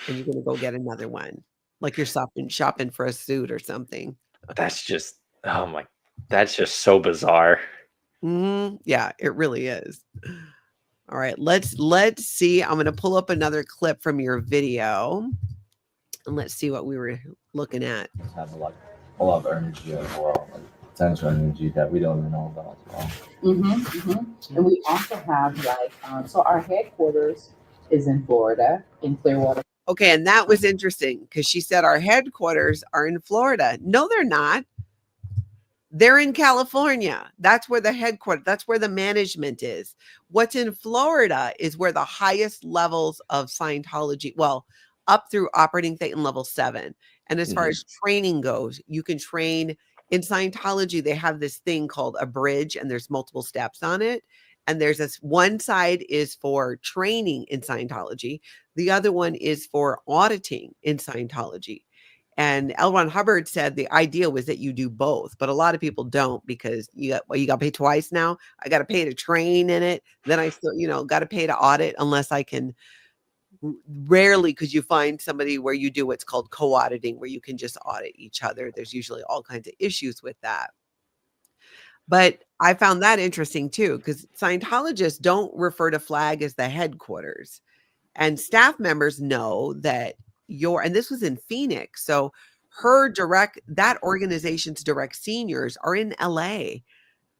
and you're gonna go get another one. Like you're shopping for a suit or something. That's just Oh my, that's just so bizarre. Yeah, it really is. All right, let's see. I'm going to pull up another clip from your video, and let's see what we were looking at. Just have a lot of energy as well, like potential energy that we don't even know about as well. And we also have like, so our headquarters is in Florida, in Clearwater. Okay, and that was interesting because she said our headquarters are in Florida. No, they're not. They're in California. That's where the headquarters, that's where the management is. What's in Florida is where the highest levels of Scientology, well, up through operating Thetan level 7. And as far as training goes, you can train in Scientology. They have this thing called a bridge, and there's multiple steps on it. And there's this one side is for training in Scientology. The other one is for auditing in Scientology. And L. Ron Hubbard said the idea was that you do both, but a lot of people don't because you got to pay twice now. I got to pay to train in it. Then I still, got to pay to audit unless I can. Rarely could you find somebody where you do what's called co-auditing, where you can just audit each other. There's usually all kinds of issues with that. But I found that interesting too, because Scientologists don't refer to flag as the headquarters. And staff members know that and this was in Phoenix. So that organization's direct seniors are in LA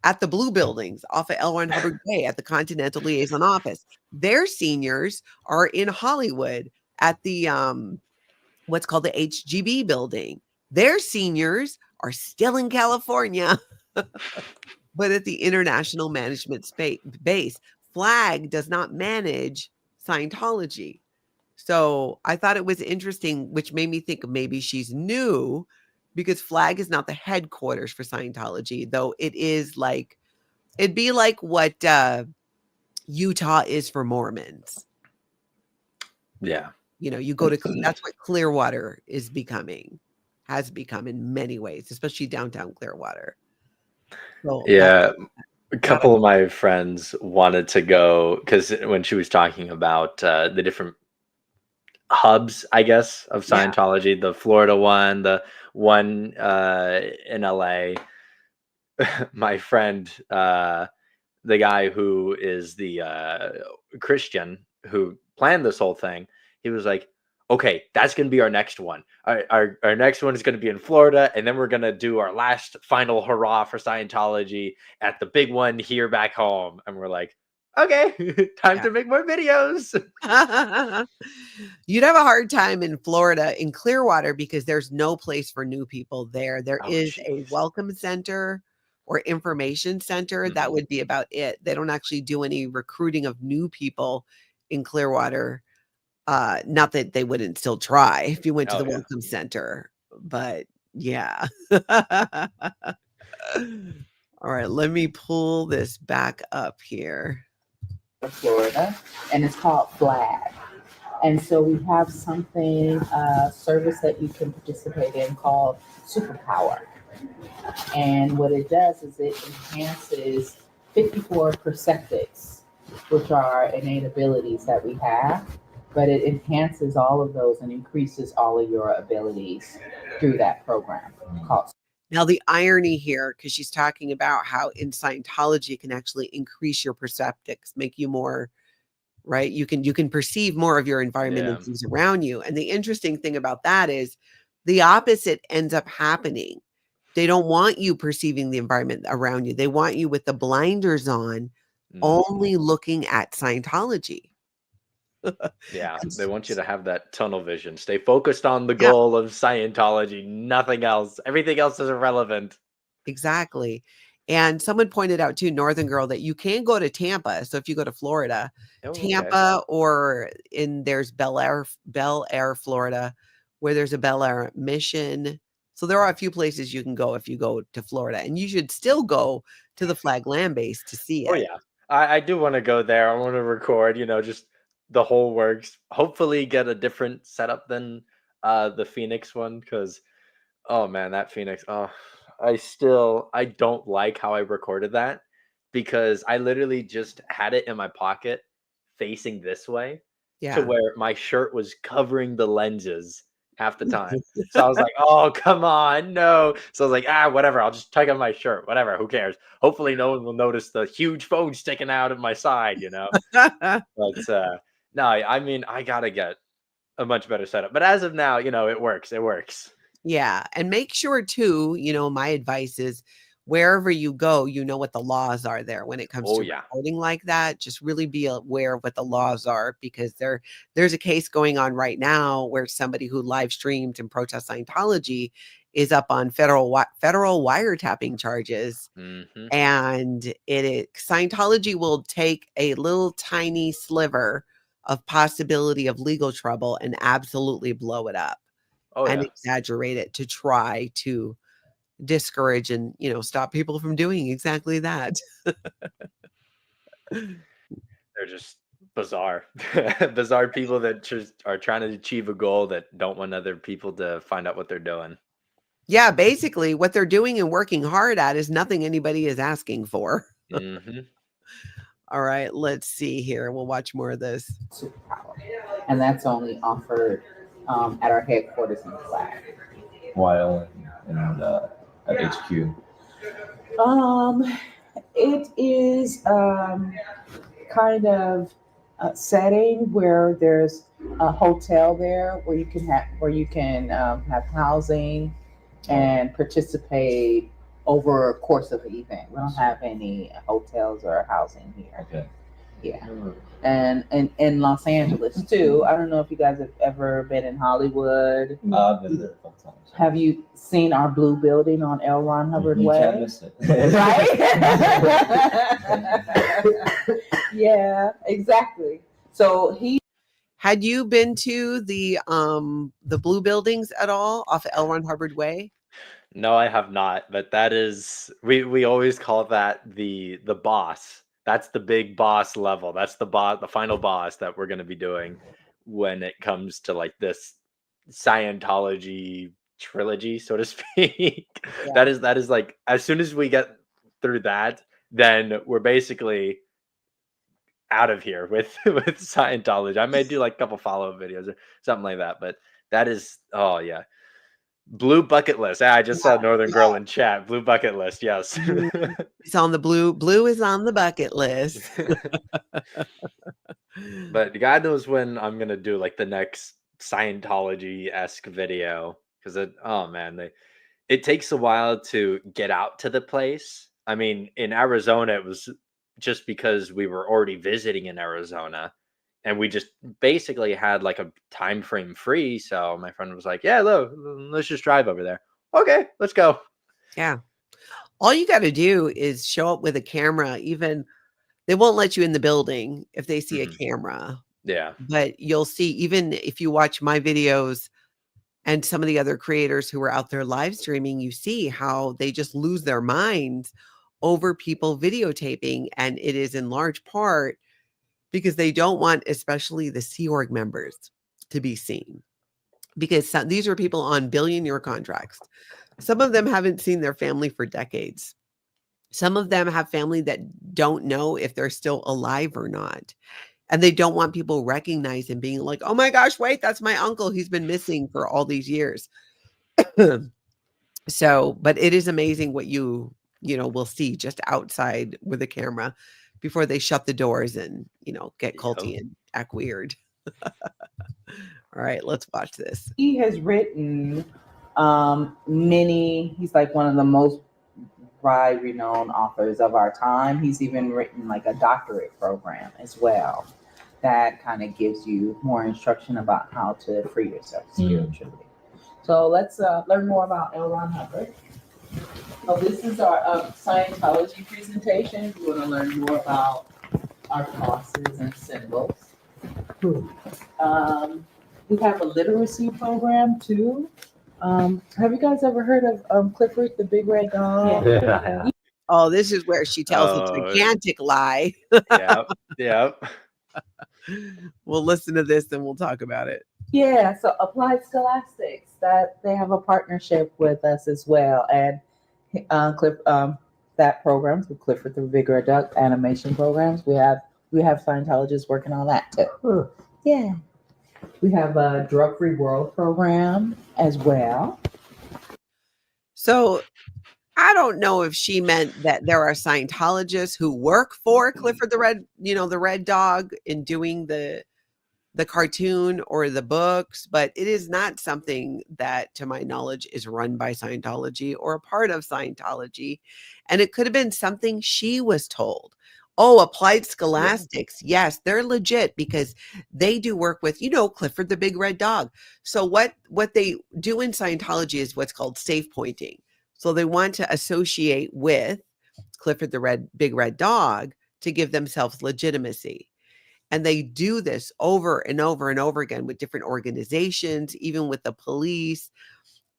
at the Blue Buildings off of L. Ron Hubbard Way at the Continental Liaison Office. Their seniors are in Hollywood at the, what's called the HGB building. Their seniors are still in California, but at the International Management Base. Flag does not manage Scientology. So I thought it was interesting, which made me think maybe she's new because flag is not the headquarters for Scientology, though it is like, it'd be like what Utah is for Mormons. Yeah. You go to, that's what Clearwater has become in many ways, especially downtown Clearwater. So yeah. A couple of my friends wanted to go because when she was talking about the different hubs, I guess, of Scientology, the Florida one, the one in LA, my friend, the guy who is the Christian who planned this whole thing, he was like, okay, that's going to be our next one. Our next one is going to be in Florida, and then we're going to do our last final hurrah for Scientology at the big one here back home. And we're like, okay, time to make more videos. You'd have a hard time in Florida, in Clearwater, because there's no place for new people there. There is a welcome center or information center. That would be about it. They don't actually do any recruiting of new people in Clearwater. Not that they wouldn't still try if you went to the welcome center, but yeah. All right, let me pull this back up here. Florida, and it's called Flag. And so we have something, service that you can participate in called Superpower. And what it does is it enhances 54 perceptics, which are innate abilities that we have, but it enhances all of those and increases all of your abilities through that program called. Now, the irony here, because she's talking about how in Scientology it can actually increase your perceptics, make you more, right? You can perceive more of your environment and things around you. And the interesting thing about that is the opposite ends up happening. They don't want you perceiving the environment around you. They want you with the blinders on, only looking at Scientology. Yeah, they want you to have that tunnel vision. Stay focused on the goal of Scientology, nothing else. Everything else is irrelevant. Exactly. And someone pointed out too, Northern Girl, that you can go to Tampa. So if you go to Florida, Tampa, or there's Bel Air, Florida, where there's a Bel Air mission. So there are a few places you can go if you go to Florida, and you should still go to the Flag Land Base to see it. Oh yeah, I do want to go there. I want to record, just the whole works. Hopefully get a different setup than the Phoenix one, because oh man, that Phoenix, I don't like how I recorded that, because I literally just had it in my pocket facing this way to where my shirt was covering the lenses half the time. So I was like, oh, come on, no. So I was like, whatever. I'll just tug on my shirt, whatever. Who cares? Hopefully no one will notice the huge phone sticking out of my side, But no, I mean, I gotta get a much better setup. But as of now, it works. It works. Yeah. And make sure too, my advice is wherever you go, you know what the laws are there when it comes Oh to yeah. reporting like that. Just really be aware of what the laws are, because there's a case going on right now where somebody who live streamed and protest Scientology is up on federal wiretapping charges. Mm-hmm. And Scientology will take a little tiny sliver of possibility of legal trouble and absolutely blow it up Oh and yeah. exaggerate it to try to discourage and stop people from doing exactly that. They're just bizarre. Bizarre people that just are trying to achieve a goal that don't want other people to find out what they're doing. Yeah, basically what they're doing and working hard at is nothing anybody is asking for. Mm-hmm. All right, let's see here. We'll watch more of this. Superpower. And that's only offered at our headquarters in Flag. While at HQ. It is kind of a setting where there's a hotel there where you can have housing and participate over a course of an event. We don't have any hotels or housing here. Okay. Yeah. And in Los Angeles too. I don't know if you guys have ever been in Hollywood. I've been there a couple times. Have you seen our blue building on L. Ron Hubbard You Way? can't miss it. Right? Yeah, exactly. So Had you been to the blue buildings at all off of L. Ron Hubbard Way? No, I have not. But that is, we always call that the boss. That's the big boss level. That's the final boss that we're going to be doing when it comes to like this Scientology trilogy, so to speak. Yeah. That is like, as soon as we get through that, then we're basically out of here with Scientology. I may do like a couple follow-up videos or something like that, but that is, oh yeah. Blue bucket list. I just saw Northern Girl in chat. Blue bucket list. Yes. It's on the blue is on the bucket list. But God knows when I'm going to do like the next Scientology-esque video. Because it takes a while to get out to the place. I mean, in Arizona, it was just because we were already visiting in Arizona. And we just basically had like a time frame free. So my friend was like, yeah, look, let's just drive over there. Okay, let's go. Yeah. All you got to do is show up with a camera. Even they won't let you in the building if they see a camera. Yeah. But you'll see, even if you watch my videos and some of the other creators who are out there live streaming, you see how they just lose their minds over people videotaping. And it is in large part because they don't want, especially the Sea Org members, to be seen. Because these are people on billion-year contracts. Some of them haven't seen their family for decades. Some of them have family that don't know if they're still alive or not. And they don't want people recognizing, being like, oh my gosh, wait, that's my uncle. He's been missing for all these years. So, but it is amazing what you will see just outside with a camera before they shut the doors and, get culty and act weird. All right, let's watch this. He has written he's like one of the most renowned authors of our time. He's even written like a doctorate program as well that kind of gives you more instruction about how to free yourself spiritually. So let's learn more about L. Ron Hubbard. So this is our Scientology presentation. If you want to learn more about our crosses and symbols. We have a literacy program too. Have you guys ever heard of Clifford the Big Red Dog? Yeah. Oh, this is where she tells a gigantic lie. Yep. We'll listen to this and we'll talk about it. Yeah, so Applied Scholastics, that they have a partnership with us as well. And that programs with Clifford the Big Red Duck animation programs. We have Scientologists working on that too. Yeah. We have a drug-free world program as well. So I don't know if she meant that there are Scientologists who work for Clifford the Red, the Red Dog in doing the cartoon or the books, but it is not something that, to my knowledge, is run by Scientology or a part of Scientology. And it could have been something she was told. Oh, Applied Scholastics. Yes, they're legit because they do work with, Clifford the Big Red Dog. So what they do in Scientology is what's called safe pointing. So they want to associate with Clifford the Big Red Dog to give themselves legitimacy. And they do this over and over and over again with different organizations, even with the police.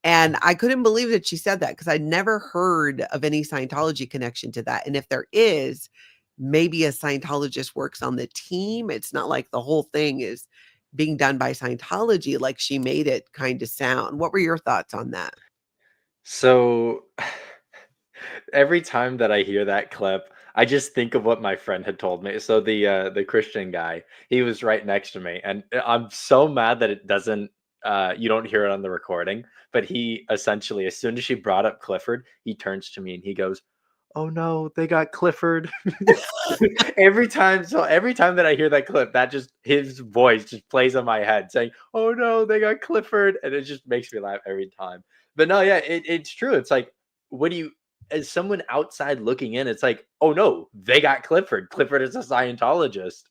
And I couldn't believe that she said that because I never heard of any Scientology connection to that. And if there is, maybe a Scientologist works on the team. It's not like the whole thing is being done by Scientology, like she made it kind of sound. What were your thoughts on that? So every time that I hear that clip, I just think of what my friend had told me. So the Christian guy, he was right next to me, and I'm so mad that it doesn't you don't hear it on the recording. But he essentially, as soon as she brought up Clifford, he turns to me and he goes, "Oh no, they got Clifford." Every time that I hear that clip, that just his voice just plays on my head saying, "Oh no, they got Clifford," and it just makes me laugh every time. But no, yeah, it's true. It's like, what do you, as someone outside looking in, it's like, oh no, they got Clifford. Clifford is a Scientologist.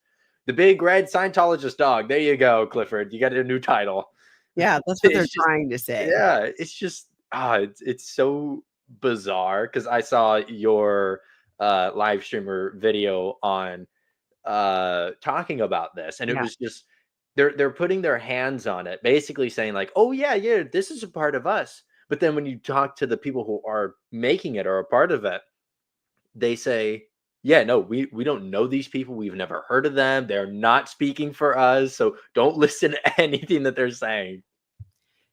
The big red Scientologist dog. There you go, Clifford. You got a new title. Yeah, that's what they're It's just, trying to say. yeah, it's just, it's so bizarre because I saw your live streamer video on talking about this, and it Yeah. was just they're putting their hands on it, basically saying like, oh yeah, this is a part of us. But then when you talk to the people who are making it or a part of it, they say, yeah, no, we don't know these people, we've never heard of them, they're not speaking for us, so don't listen to anything that they're saying.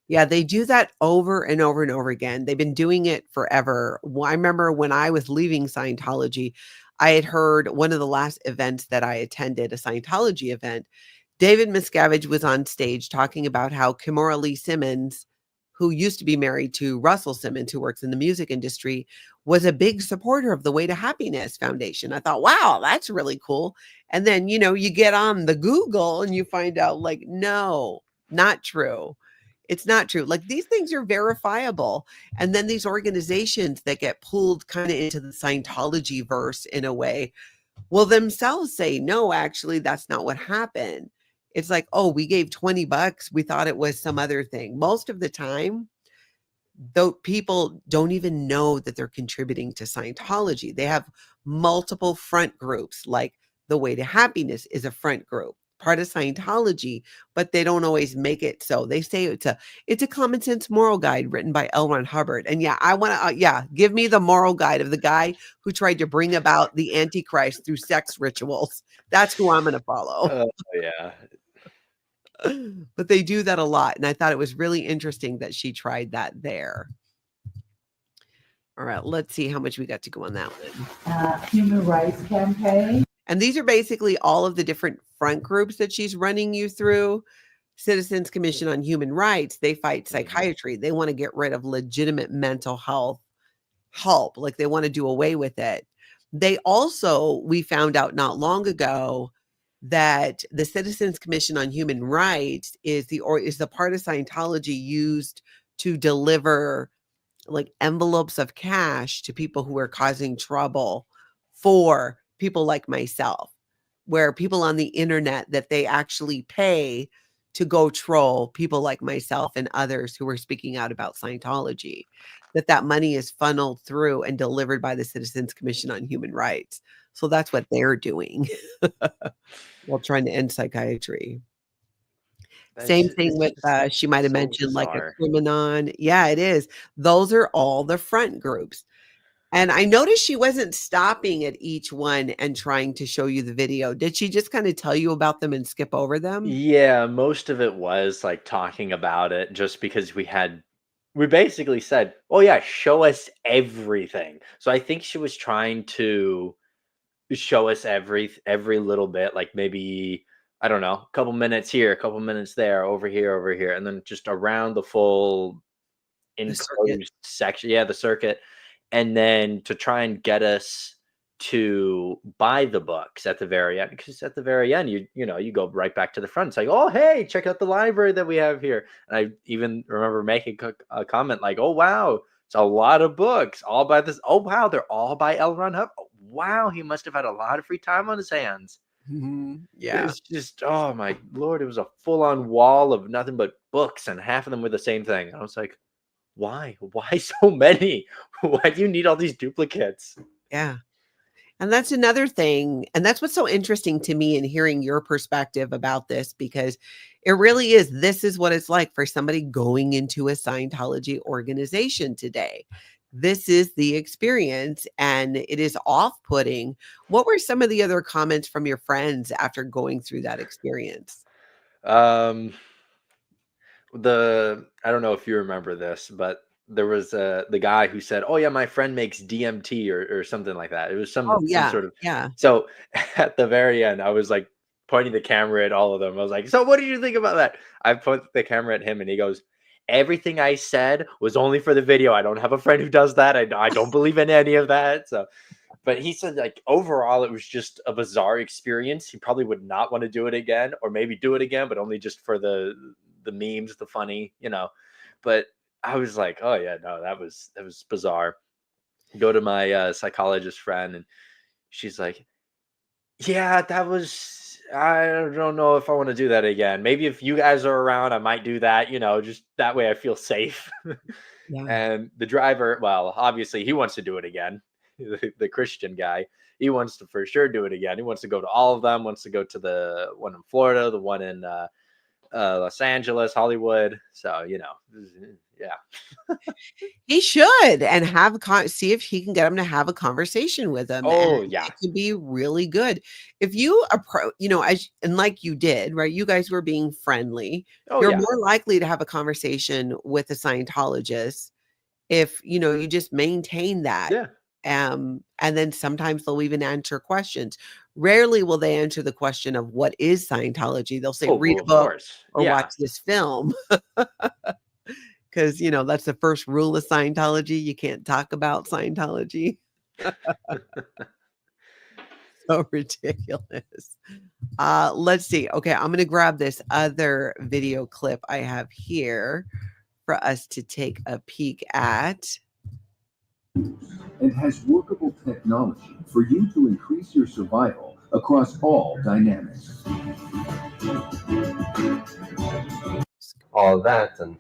Yeah, they do that over and over and over again. They've been doing it forever. I remember when I was leaving Scientology, I had heard one of the last events that I attended, a Scientology event. David Miscavige was on stage talking about how Kimora Lee Simmons, who used to be married to Russell Simmons, who works in the music industry, was a big supporter of the Way to Happiness Foundation. I thought, wow, that's really cool. And then, you get on the Google and you find out, like, no, not true. It's not true. Like, these things are verifiable. And then these organizations that get pulled kind of into the Scientology verse in a way will themselves say, no, actually, that's not what happened. It's like, oh, we gave $20. We thought it was some other thing. Most of the time, though, people don't even know that they're contributing to Scientology. They have multiple front groups, like the Way to Happiness is a front group, part of Scientology, but they don't always make it so. They say it's a common sense moral guide written by L. Ron Hubbard. And yeah, I want to give me the moral guide of the guy who tried to bring about the Antichrist through sex rituals. That's who I'm going to follow. Oh yeah. But they do that a lot, and I thought it was really interesting that she tried that there. All right, let's see how much we got to go on that one. Human Rights Campaign. And these are basically all of the different front groups that she's running you through. Citizens Commission on Human Rights, they fight psychiatry. They want to get rid of legitimate mental health help, like they want to do away with it. They also, we found out not long ago, that the Citizens Commission on Human Rights is the part of Scientology used to deliver like envelopes of cash to people who are causing trouble for people like myself, where people on the internet that they actually pay to go troll people like myself and others who are speaking out about Scientology, that money is funneled through and delivered by the Citizens Commission on Human Rights. So that's what they're doing while trying to end psychiatry. Same thing with, she might have mentioned like a Criminon. Yeah, it is. Those are all the front groups. And I noticed she wasn't stopping at each one and trying to show you the video. Did she just kind of tell you about them and skip over them? Yeah, most of it was like talking about it just because we basically said, "Oh yeah, show us everything." So I think she was trying to show us every little bit, like maybe I don't know, a couple minutes here, a couple minutes there, over here, and then just around the full The circuit. enclosed section. Yeah, the circuit. And then to try and get us to buy the books at the very end, because at the very end, you go right back to the front. It's like, oh, hey, check out the library that we have here. And I even remember making a comment like, oh, wow, it's a lot of books all by this. Oh, wow, they're all by L. Ron Hubbard. Oh, wow, he must have had a lot of free time on his hands. Yeah. It's just, oh my Lord, it was a full-on wall of nothing but books, and half of them were the same thing. I was like, why so many? Why do you need all these duplicates? Yeah. And that's another thing. And that's what's so interesting to me in hearing your perspective about this, because it really is. This is what it's like for somebody going into a Scientology organization today. This is the experience, and it is off-putting. What were some of the other comments from your friends after going through that experience? I don't know if you remember this, but there was the guy who said, oh yeah, my friend makes DMT or something like that. It was some Oh, yeah. sort of, Yeah. so at the very end, I was like pointing the camera at all of them. I was like, so what did you think about that? I put the camera at him and he goes, everything I said was only for the video. I don't have a friend who does that. I don't believe in any of that. So, but he said, like, overall, it was just a bizarre experience. He probably would not want to do it again, or maybe do it again, but only just for the memes, the funny, But I was like, oh yeah, no, that was bizarre. Go to my psychologist friend, and she's like, yeah, that was. I don't know if I want to do that again. Maybe if you guys are around, I might do that. Just that way I feel safe. Yeah. And the driver, well, obviously he wants to do it again. The Christian guy, he wants to for sure do it again. He wants to go to all of them. Wants to go to the one in Florida, the one in Los Angeles, Hollywood. So yeah. He should, and have see if he can get him to have a conversation with him, Oh and yeah. it could be really good. If you approach, and like you did, right? You guys were being friendly. Oh You're yeah. more likely to have a conversation with a Scientologist if, you just maintain that. Yeah. And then sometimes they'll even answer questions. Rarely will they answer the question of what is Scientology. They'll say, Oh, read well, a of book course. or Yeah. watch this film. Because, that's the first rule of Scientology. You can't talk about Scientology. So ridiculous. Let's see. Okay, I'm going to grab this other video clip I have here for us to take a peek at. And has workable technology for you to increase your survival across all dynamics. All that, and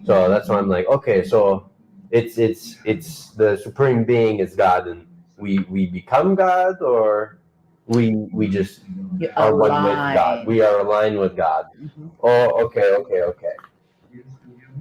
so that's why I'm like, okay, so it's the supreme being is God, and we become God, or we just are one with God. We are aligned with God. Mhm. Oh, okay.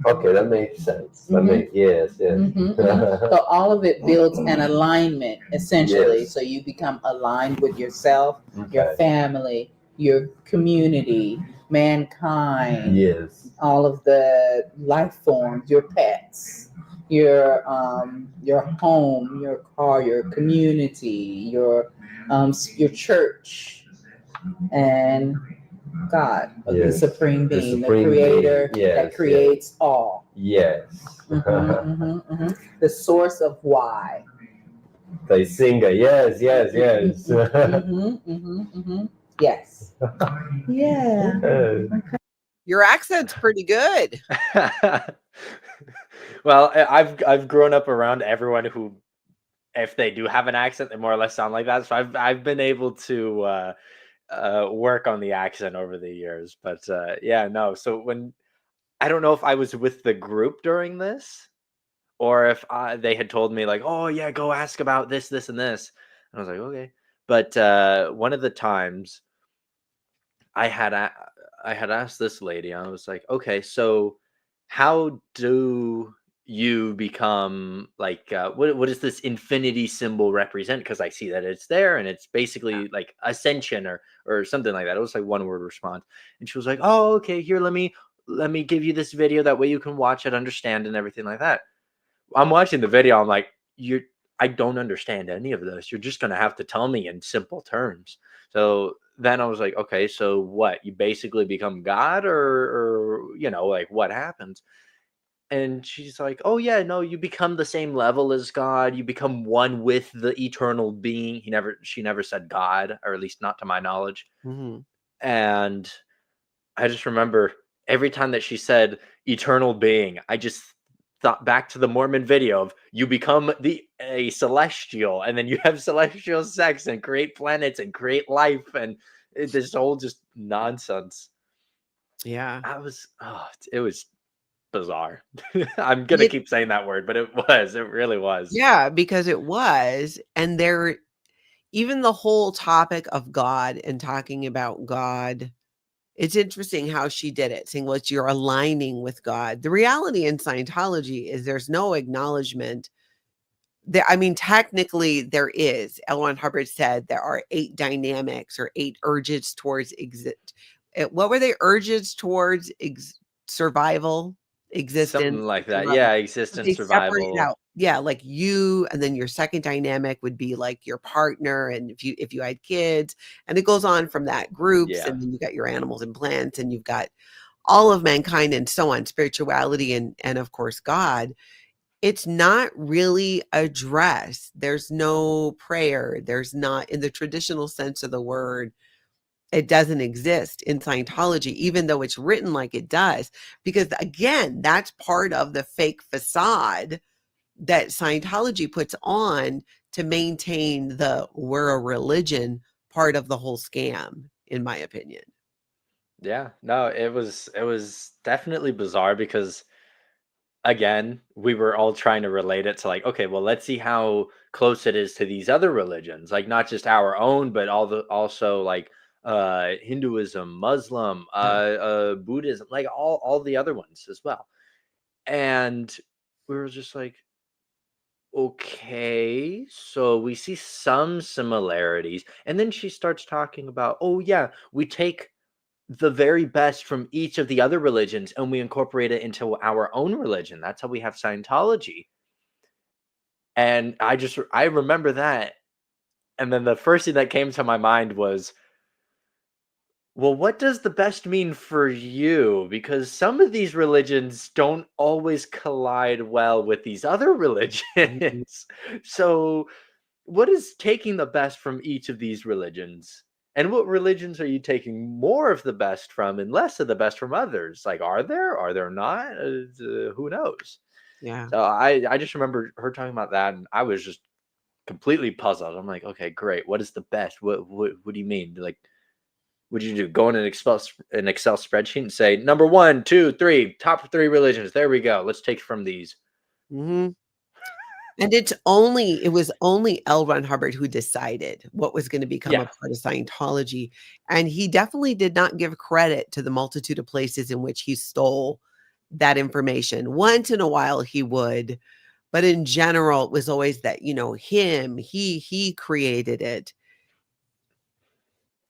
Okay, that makes sense. That makes yes. So all of it builds an alignment, essentially. Yes. So you become aligned with yourself, your Okay. family, your community, mankind, Yes. all of the life forms, your pets, your home, your car, your community, your church, and God, the Yes. supreme The being, the supreme creator being. Yes, that creates all. Yes. The source of why. They sing a yes. Yes. Yeah. Your accent's pretty good. Well, I've grown up around everyone who, if they do have an accent, they more or less sound like that. So I've been able to work on the accent over the years. But yeah, no. So when I don't know if I was with the group during this, or if they had told me like, oh yeah, go ask about this, this, and this, and I was like, okay. But one of the times I had asked this lady, I was like, okay, so how do you become like what does this infinity symbol represent? Because I see that it's there, and it's basically like ascension or something like that. It was like one word response, and she was like, oh, okay, here, let me give you this video, that way you can watch it, understand, and everything like that. I'm watching the video, I'm like, I don't understand any of this. You're just gonna have to tell me in simple terms. So then I was like, okay, so what? You basically become God, or like what happens? And she's like, oh yeah, no, you become the same level as God. You become one with the eternal being. She never said God, or at least not to my knowledge. Hmm. And I just remember every time that she said eternal being, I just thought back to the Mormon video of you become a celestial, and then you have celestial sex and create planets and create life, and this whole just nonsense. Yeah. It was bizarre. I'm gonna keep saying that word, but it really was. Yeah, because it was. And there, even the whole topic of God and talking about God, it's interesting how she did it, saying, well, you're aligning with God. The reality in Scientology is there's no acknowledgement. I mean, technically there is. L. Ron Hubbard said there are 8 dynamics or 8 urges towards exist. What were they? Urges towards survival, existence, Something like that. survival. Yeah, But existence, they separate survival. out. Yeah, like you, and then your second dynamic would be like your partner, and if you had kids, and it goes on from that, groups, Yeah. and then you got your animals and plants, and you've got all of mankind and so on, spirituality, and of course God. It's not really addressed. There's no prayer. There's not, in the traditional sense of the word, it doesn't exist in Scientology, even though it's written like it does. Because again, that's part of the fake facade that Scientology puts on to maintain the we're a religion part of the whole scam, in my opinion. Yeah. No, it was definitely bizarre because again, we were all trying to relate it to like, okay, well, let's see how close it is to these other religions, like not just our own, but also like Hinduism, Muslim, Buddhism, like all the other ones as well. And we were just like, okay, so we see some similarities. And then she starts talking about, oh yeah, we take the very best from each of the other religions and we incorporate it into our own religion. That's how we have Scientology. And I remember that. And then the first thing that came to my mind was, well, what does the best mean for you? Because some of these religions don't always collide well with these other Mhm. religions. So, what is taking the best from each of these religions? And what religions are you taking more of the best from and less of the best from others? Like, are there? Are there not? Who knows? Yeah. So I just remember her talking about that, and I was just completely puzzled. I'm like, okay, great. What is the best? What do you mean? Like, what did you do? Go in an Excel spreadsheet and say number 1, 2, 3, top 3 religions. There we go. Let's take from these. Hmm. And it was only L. Ron Hubbard who decided what was going to become a Yeah, part of Scientology. And he definitely did not give credit to the multitude of places in which he stole that information. Once in a while he would, but in general, it was always that, he created it.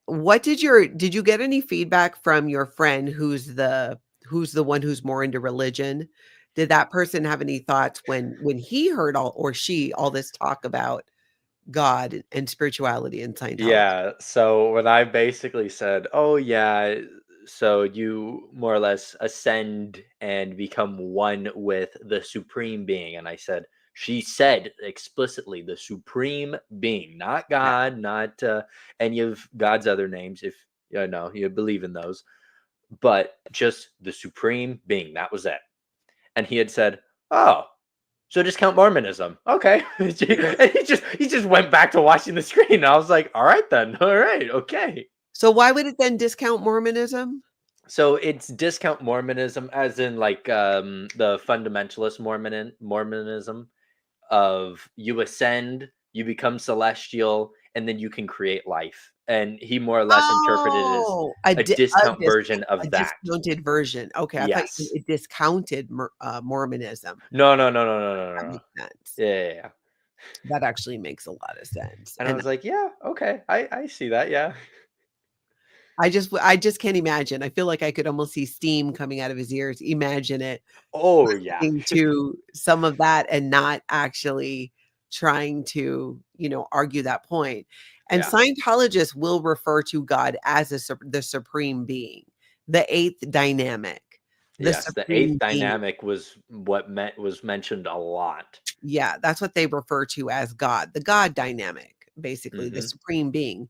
Did you get any feedback from your friend who's the one who's more into religion? Did that person have any thoughts when he heard all this talk about God and spirituality and Scientology? yeah. So when I basically said, "Oh yeah, so you more or less ascend and become one with the supreme being," and I said, she said explicitly, the supreme being, not Yeah. God, not any of God's other names, if you believe in those, but just the supreme being. That was it. And he had said, "Oh, so discount Mormonism." Okay. And he just went back to watching the screen. I was like, all right then. All right, okay. So why would it then discount Mormonism? So it's discount Mormonism as in like the fundamentalist Mormonism of you ascend, you become celestial, and then you can create life. And he more or less interpreted it as Oh, a discount version a of that. discounted version. Okay, I thought Yes. it discounted Mormonism. No, no, no, no, no, no, That no, no. makes sense. Yeah, yeah, yeah. That actually makes a lot of sense. And I And was like, yeah, okay. I see that. Yeah. I just can't imagine. I feel like I could almost see steam coming out of his ears. Imagine it Oh yeah. listening to some of that and not actually trying to, argue that point. And Yeah. Scientologists will refer to God as the supreme being, the eighth dynamic. Yes, the supreme eighth being. dynamic was what was mentioned a lot. Yeah, that's what they refer to as God, the God dynamic, basically, the Mhm. supreme being.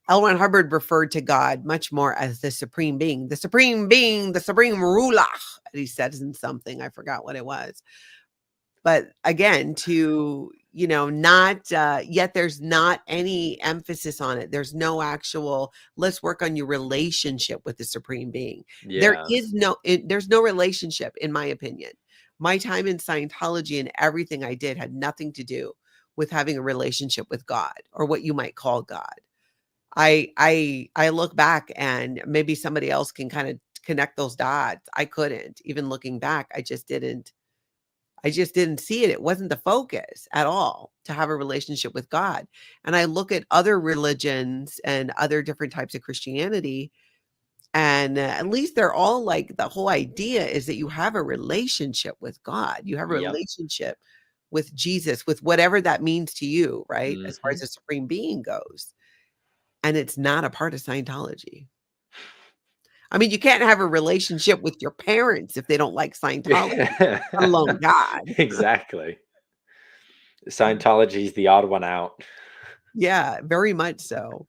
L. Ron Hubbard referred to God much more as the supreme being, the supreme being, the supreme ruler. He said in something, I forgot what it was. But again, to, not yet there's not any emphasis on it. There's no actual, let's work on your relationship with the supreme being. Yeah. There's no relationship, in my opinion. My time in Scientology and everything I did had nothing to do with having a relationship with God, or what you might call God. I look back, and maybe somebody else can kind of connect those dots. I couldn't. Even looking back, I just didn't see it. It wasn't the focus at all to have a relationship with God. And I look at other religions and other different types of Christianity, and at least they're all like, the whole idea is that you have a relationship with God. You have a Yep. relationship with Jesus, with whatever that means to you, right? As far as Mhm. the supreme being goes. And it's not a part of Scientology. I mean, you can't have a relationship with your parents if they don't like Scientology, let alone God. Exactly. Scientology is the odd one out. Yeah, very much so.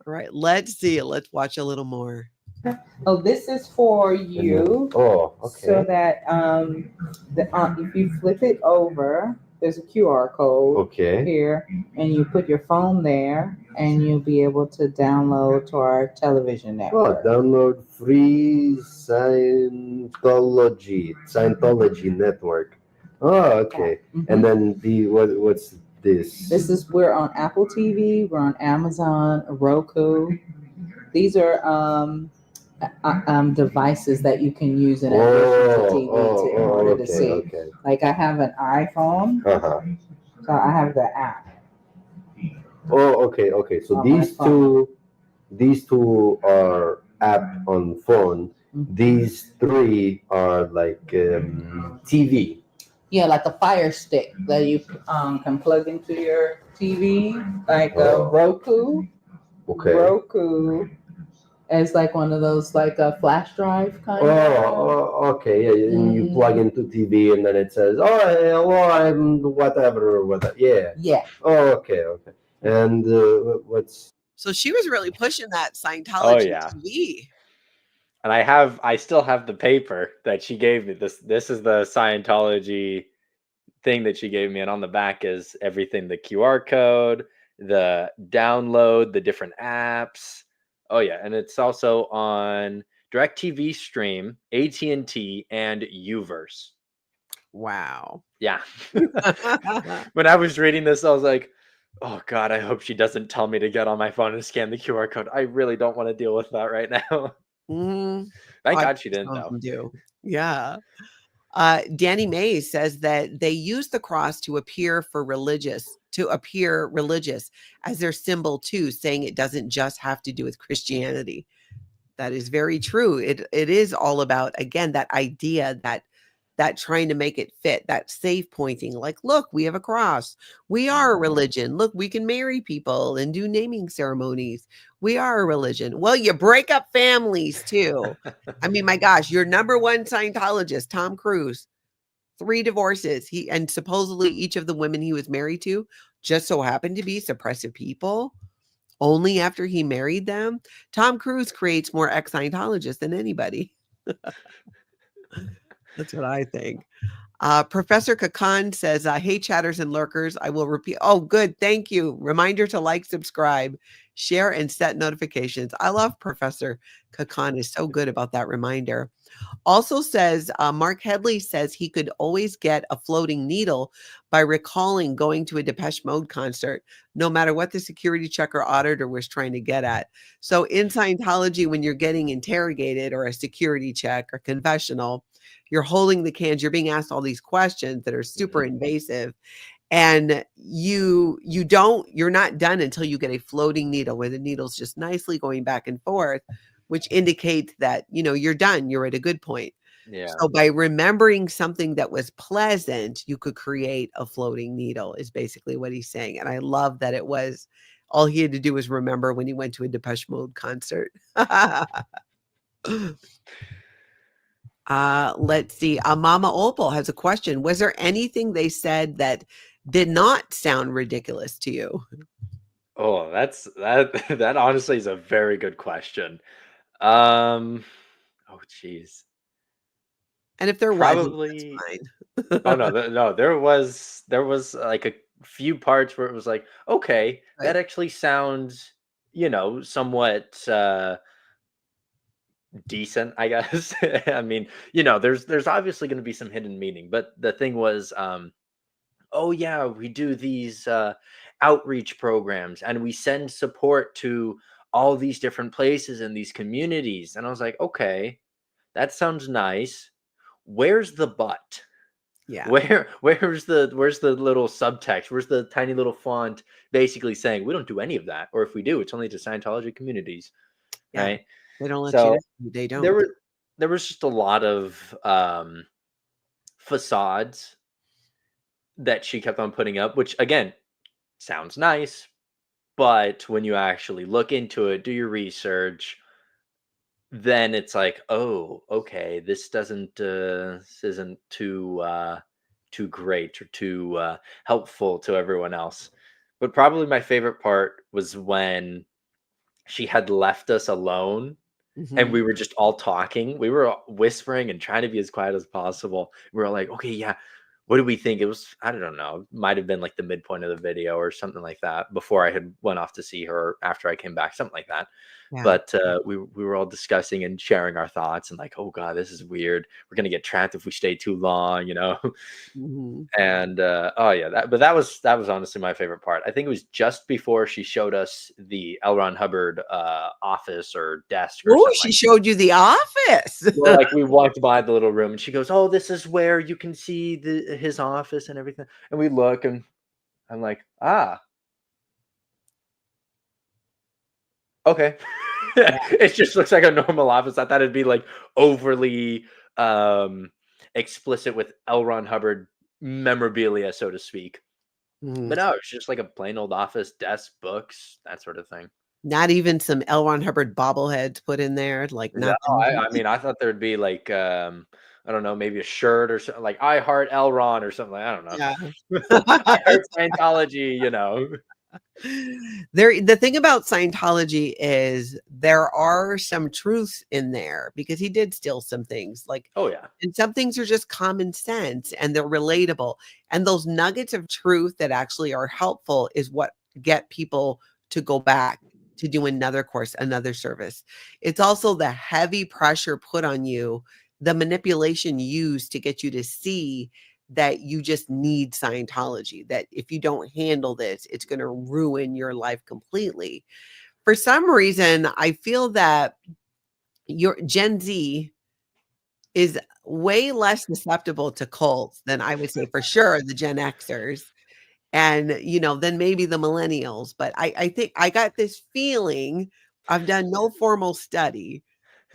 All right, let's see. Let's watch a little more. Oh, this is for you. Oh, So okay. that if you flip it over, there's a QR code Okay. here, and you put your phone there, and you'll be able to download to our television Oh, network. download free Scientology network. Oh, okay. Mhm. And then what's this? We're on Apple TV, we're on Amazon, Roku. These are devices that you can use in addition to TV in order to okay, see. okay. Like I have an iPhone, Uh-huh. so I have the app. Oh, okay, okay. So On my phone. these two are app on phone. Mhm. These three are like TV. Yeah, like a Fire Stick that you can plug into your TV, like a Roku. Okay. Roku is like one of those, like a flash drive kind of. Okay. Yeah, and you plug into TV, and then it says, "Oh, hello, I'm whatever, whatever." Yeah. Yeah. Oh, okay, okay. And what's? So she was really pushing that Scientology Oh, yeah. TV. And I still have the paper that she gave me. This is the Scientology thing that she gave me, and on the back is everything: the QR code, the download, the different apps. Oh yeah, and it's also on DirecTV Stream, AT&T, and Uverse. Wow. Yeah. When I was reading this, I was like, oh God, I hope she doesn't tell me to get on my phone and scan the QR code. I really don't want to deal with that right now. Mhm. Thank I God she bet didn't, some of though. them do. Yeah. Danny Mays says that they use the cross to appear religious as their symbol too, saying it doesn't just have to do with Christianity. That is very true. It is all about, again, that idea that trying to make it fit, that safe pointing, like, look, we have a cross. We are a religion. Look, we can marry people and do naming ceremonies. We are a religion. Well, you break up families too. I mean, my gosh, your number one Scientologist, Tom Cruise, 3 divorces. And supposedly each of the women he was married to just so happened to be suppressive people. Only after he married them. Tom Cruise creates more ex-Scientologists than anybody. That's what I think. Professor Kakan says, hey, chatters and lurkers, I will repeat. Oh, good. Thank you. Reminder to like, subscribe, share, and set notifications. I love Professor Kakan is so good about that reminder. Also says, Mark Headley says he could always get a floating needle by recalling going to a Depeche Mode concert, no matter what the security check or auditor was trying to get at. So in Scientology, when you're getting interrogated or a security check or confessional, you're holding the cans, you're being asked all these questions that are super invasive. And you're not done until you get a floating needle where the needle's just nicely going back and forth, which indicates that, you're done. You're at a good point. Yeah. So by remembering something that was pleasant, you could create a floating needle is basically what he's saying. And I love that it was all he had to do was remember when he went to a Depeche Mode concert. Let's see. Mama Opal has a question. Was there anything they said that did not sound ridiculous to you? Oh, that honestly is a very good question. Oh, geez. And if there wasn't, that's Probably. Oh fine. no, no. There was like a few parts where it was like, okay, that Right. actually sounds, somewhat decent, I guess. I mean, there's obviously going to be some hidden meaning, but the thing was, oh yeah, we do these outreach programs and we send support to all these different places and these communities, and I was like, okay, that sounds nice. Where's the but? Yeah. Where's the little subtext? Where's the tiny little font basically saying we don't do any of that, or if we do, it's only to Scientology communities, Yeah. right? They don't let you So know. They there don't. were there was just a lot of facades that she kept on putting up, which again sounds nice, but when you actually look into it, do your research, then it's like, oh, okay, this isn't too great or too helpful to everyone else. But probably my favorite part was when she had left us alone and Mhm. we were just all talking. We were all whispering and trying to be as quiet as possible. We were like, okay, yeah, what do we think? It was, I don't know, might have been like the midpoint of the video or something like that before I had went off to see her after I came back, something like that. Yeah. But we were all discussing and sharing our thoughts and like, oh God, this is weird. We're gonna get trapped if we stay too long. Mhm. And oh yeah, that was honestly my favorite part. I think it was just before she showed us the L. Ron Hubbard office or desk or Ooh, something she like. showed you The Office. Well, like we walked by the little room and she goes, "Oh, this is where you can see his office and everything." And we look and I'm like, "Ah, okay." Yeah. It just looks like a normal office. I thought it'd be like overly um explicit with L. Ron Hubbard memorabilia, so to speak. Mhm. But no, it's just like a plain old office, desk, books, that sort of thing. Not even some L. Ron Hubbard bobbleheads put in there, like, No, nothing. I mean, I thought there'd be like, I don't know, maybe a shirt or something like I heart Elron or something. I don't know. Yeah. I heart Scientology. The thing about Scientology is there are some truths in there because he did steal some things, like, Oh yeah. and some things are just common sense and they're relatable. And those nuggets of truth that actually are helpful is what get people to go back to do another course, another service. It's also the heavy pressure put on you, the manipulation used to get you to see that you just need Scientology, that if you don't handle this, it's going to ruin your life completely. For some reason, I feel that your Gen Z is way less susceptible to cults than I would say for sure the Gen Xers and then maybe the millennials. But I think I got this feeling, I've done no formal study,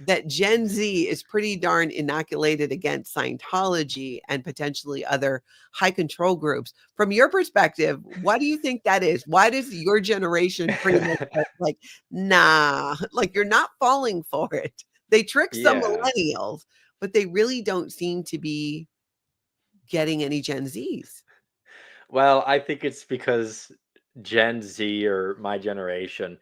that Gen Z is pretty darn inoculated against Scientology and potentially other high control groups. From your perspective, what do you think that is? Why does your generation pretty much like, nah, like you're not falling for it? They trick some Yeah. millennials, but they really don't seem to be getting any Gen Zs. Well, I think it's because Gen Z or my generation,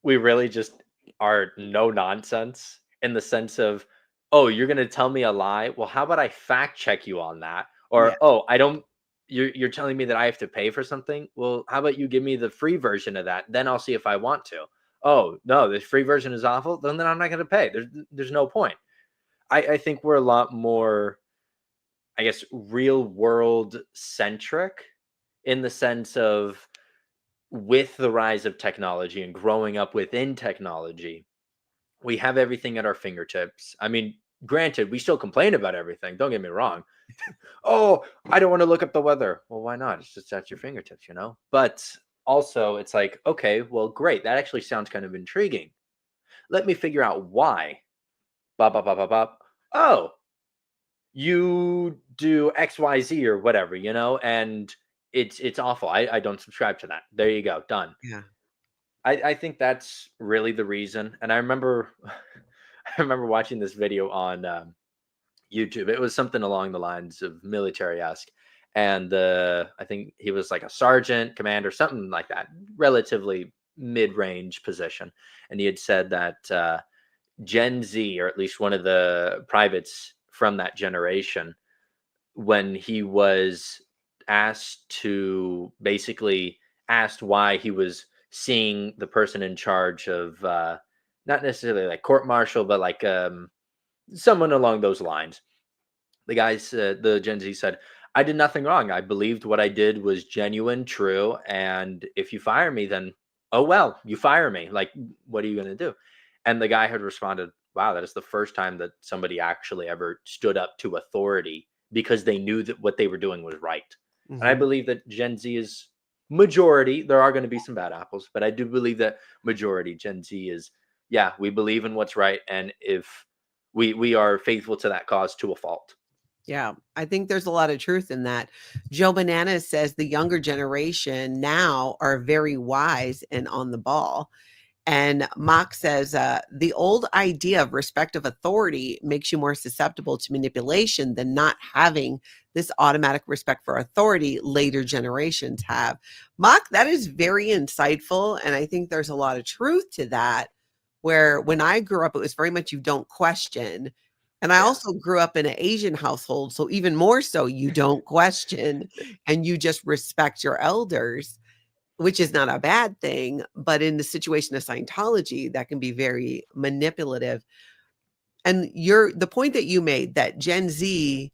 we really just are no nonsense in the sense of, oh, you're gonna tell me a lie. Well, how about I fact check you on that? Yeah. Or oh, I don't. You're telling me that I have to pay for something. Well, how about you give me the free version of that? Then I'll see if I want to. Oh no, the free version is awful. Then I'm not gonna pay. There's no point. I think we're a lot more, I guess, real world centric in the sense of with the rise of technology and growing up within technology, we have everything at our fingertips. I mean, granted, we still complain about everything. Don't get me wrong. Oh, I don't want to look up the weather. Well, why not? It's just at your fingertips. But also, it's like, okay, well, great. That actually sounds kind of intriguing. Let me figure out why. Bop, bop, bop, bop, bop. Oh, you do XYZ or whatever, you know, and it's awful. I don't subscribe to that. There you go, done. Yeah. I think that's really the reason. And I remember I remember watching this video on YouTube. It was something along the lines of military-esque. And I think he was like a sergeant, commander, something like that, relatively mid-range position. And he had said that Gen Z, or at least one of the privates from that generation, when he was asked to basically asked why he was seeing the person in charge of not necessarily like court martial, but like someone along those lines. The guy said, the Gen Z said, I did nothing wrong. I believed what I did was genuine, true. And if you fire me, then, oh, well, you fire me. Like, what are you going to do? And the guy had responded, wow, that is the first time that somebody actually ever stood up to authority because they knew that what they were doing was right. And I Mhm. believe that Gen Z is majority. There are going to be some bad apples, but I do believe that majority Gen Z is, yeah, we believe in what's right. And if we are faithful to that cause to a fault. Yeah, I think there's a lot of truth in that. Joe Bananas says the younger generation now are very wise and on the ball. And Mock says the old idea of respect of authority makes you more susceptible to manipulation than not having this automatic respect for authority later generations have. Mock, that is very insightful. And I think there's a lot of truth to that. Where when I grew up, it was very much you don't question. And I Yeah. also grew up in an Asian household. So even more so, you don't question and you just respect your elders, which is not a bad thing. But in the situation of Scientology, that can be very manipulative. And the point that you made that Gen Z,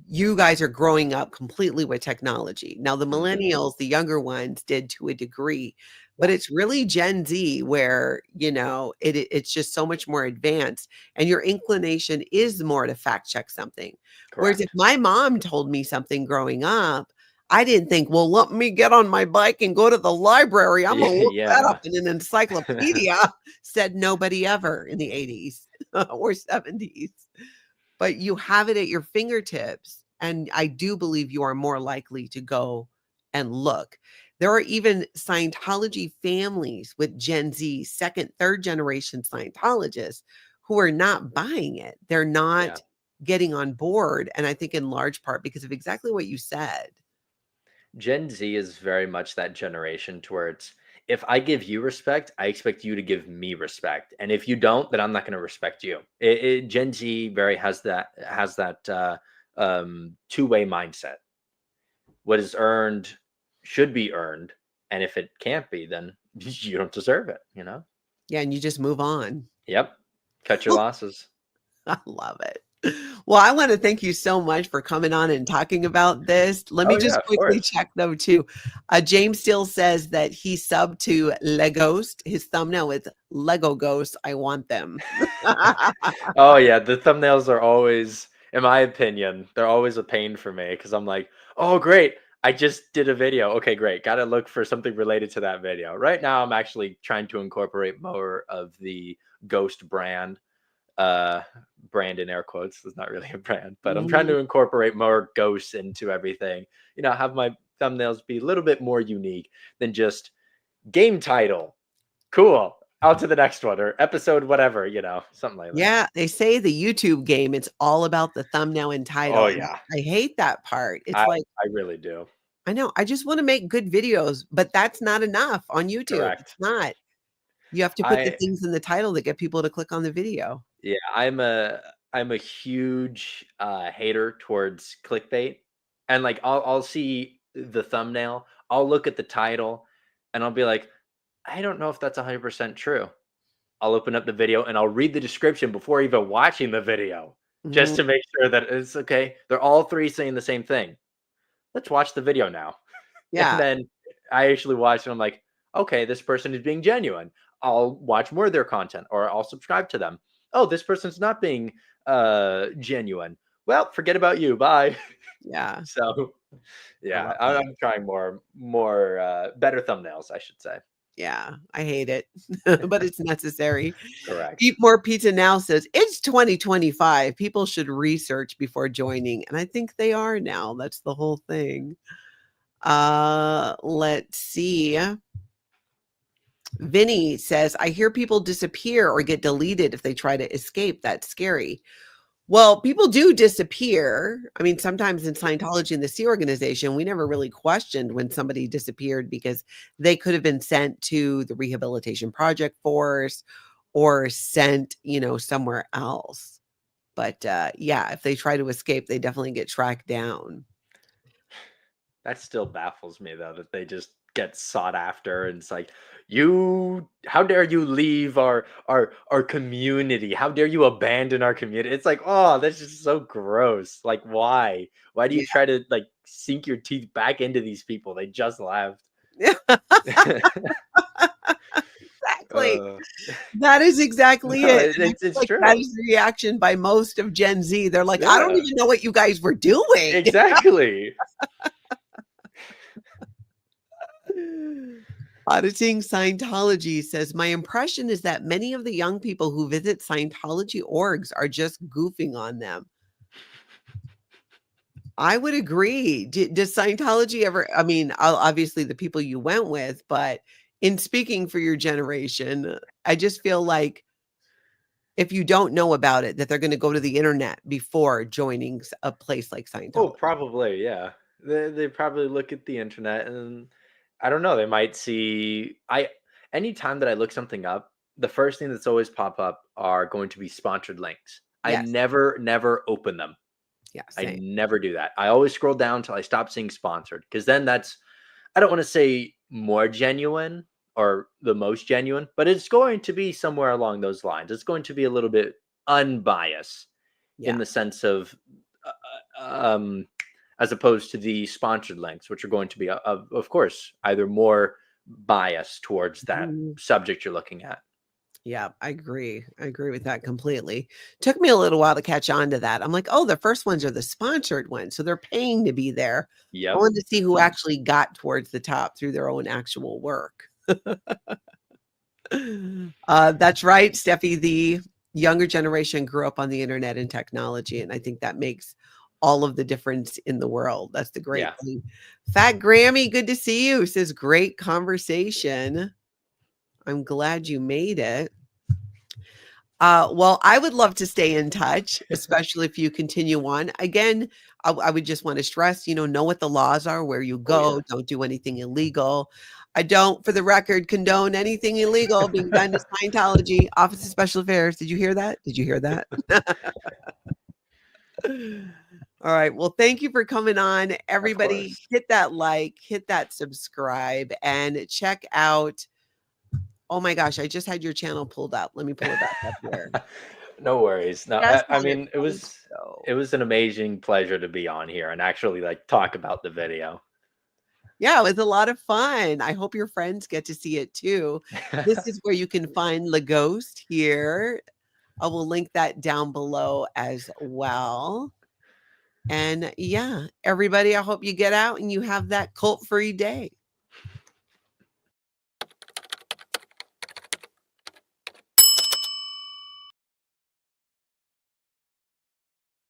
you guys are growing up completely with technology. Now, the millennials, the younger ones, did to a degree, but it's really Gen Z where, it's just so much more advanced and your inclination is more to fact check something. Whereas if Correct. my mom told me something growing up, I didn't think, well, let me get on my bike and go to the library. I'm going to look that Yeah. up in an encyclopedia, said nobody ever in the 80s or 70s. But you have it at your fingertips. And I do believe you are more likely to go and look. There are even Scientology families with Gen Z, second, third generation Scientologists who are not buying it. They're Yeah. not getting on board. And I think in large part because of exactly what you said. Gen Z is very much that generation to where it's, if I give you respect, I expect you to give me respect, and if you don't, then I'm not going to respect you. Gen Z very has that two-way mindset. What is earned should be earned, and if it can't be, then you don't deserve it. You know? Yeah. And you just move on. Yep. Cut your losses. I love it. Well, I want to thank you so much for coming on and talking about this. Let me Oh yeah, just of quickly course. check though too. James still says that he subbed to Leghost. His thumbnail is Lego Ghost. I want them. Oh yeah, the thumbnails are always, in my opinion, they're always a pain for me because I'm like, oh great, I just did a video. Okay, great. Got to look for something related to that video. Right now, I'm actually trying to incorporate more of the Ghost brand. Uh, brand in air quotes. It's not really a brand, but I'm trying Mhm. to incorporate more ghosts into everything. Have my thumbnails be a little bit more unique than just game title. Cool. On to the next one, or episode whatever, something like that. Yeah, they say the YouTube game, it's all about the thumbnail and Oh title. And yeah. I hate that part. I It's like, I really do. I know, I just want to make good videos, but that's not enough on YouTube. It's Correct. not. You have to put the I things in the title that get people to click on the video. Yeah, I'm a huge hater towards clickbait. And like I'll see the thumbnail, I'll look at the title, and I'll be like, I don't know if that's 100% true. I'll open up the video and I'll read the description before even watching the video, just Mhm. to make sure that it's okay. They're all three saying the same thing. Let's watch the video now. And Yeah. then I actually watch and I'm like, okay, this person is being genuine. I'll watch more of their content or I'll subscribe to them. Oh, this person's not being genuine. Well, forget about you. Bye. Yeah. So I yeah, love that. I'm trying more better thumbnails, I should say. Yeah, I hate it, but it's necessary. Correct. Eat More Pizza Now says it's 2025. People should research before joining, and I think they are now. That's the whole thing. Let's see. Vinny says, I hear people disappear or get deleted if they try to escape. That's scary. Well, people do disappear. I mean, sometimes in Scientology and the Sea Organization, we never really questioned when somebody disappeared because they could have been sent to the Rehabilitation Project Force or sent, somewhere else. But yeah, if they try to escape, they definitely get tracked down. That still baffles me though, that they just get sought after, and it's like, how dare you leave our community? How dare you abandon our community? It's like, oh, that's just so gross. Like, why? Why do you try to like sink your teeth back into these people? They just left. Exactly. That is exactly No, it. it's Like true. that is the reaction by most of Gen Z. They're like, I don't Yeah. even know what you guys were doing. Exactly. Auditing Scientology says, my impression is that many of the young people who visit Scientology orgs are just goofing on them. I would agree. Does Scientology ever, I mean, obviously the people you went with, but in speaking for your generation, I just feel like if you don't know about it, that they're going to go to the internet before joining a place like Oh, Scientology. probably, yeah. They probably look at the internet, and I don't know, they might see anytime that I look something up, the first thing that's always pop up are going to be sponsored links. I Yes. never open them. Yeah, I same. never do that. I always scroll down until I stop seeing sponsored, because then that's, I don't want to say more genuine or the most genuine, but it's going to be somewhere along those lines. It's going to be a little bit unbiased in Yeah. the sense of, as opposed to the sponsored links, which are going to be, of course, either more biased towards that Mhm. subject you're looking at. Yeah, I agree. I agree with that completely. Took me a little while to catch on to that. I'm like, oh, the first ones are the sponsored ones. So they're paying to be there. I Yep. wanted to see who actually got towards the top through their own actual work. That's right, Steffi. The younger generation grew up on the internet and technology. And I think that makes all of the difference in the world. That's the great thing. Fat Grammy, good to see you. Says great conversation. I'm glad you made it. Well, I would love to stay in touch, especially if you continue on. Again, I would just want to stress, know what the laws are, where you go, don't do anything illegal. I don't, for the record, condone anything illegal being done to Scientology, Office of Special Affairs. Did you hear that? Did you hear that? All right. Well, thank you for coming on. Everybody, hit that like, hit that subscribe, and check out. Oh my gosh, I just had your channel pulled up. Let me pull it back up here. No worries. No, Just I on mean, it was an amazing pleasure to be on here and actually like talk about the video. Yeah, it was a lot of fun. I hope your friends get to see it too. This is where you can find the ghost here. I will link that down below as well. And yeah, everybody, I hope you get out and you have that cult-free day.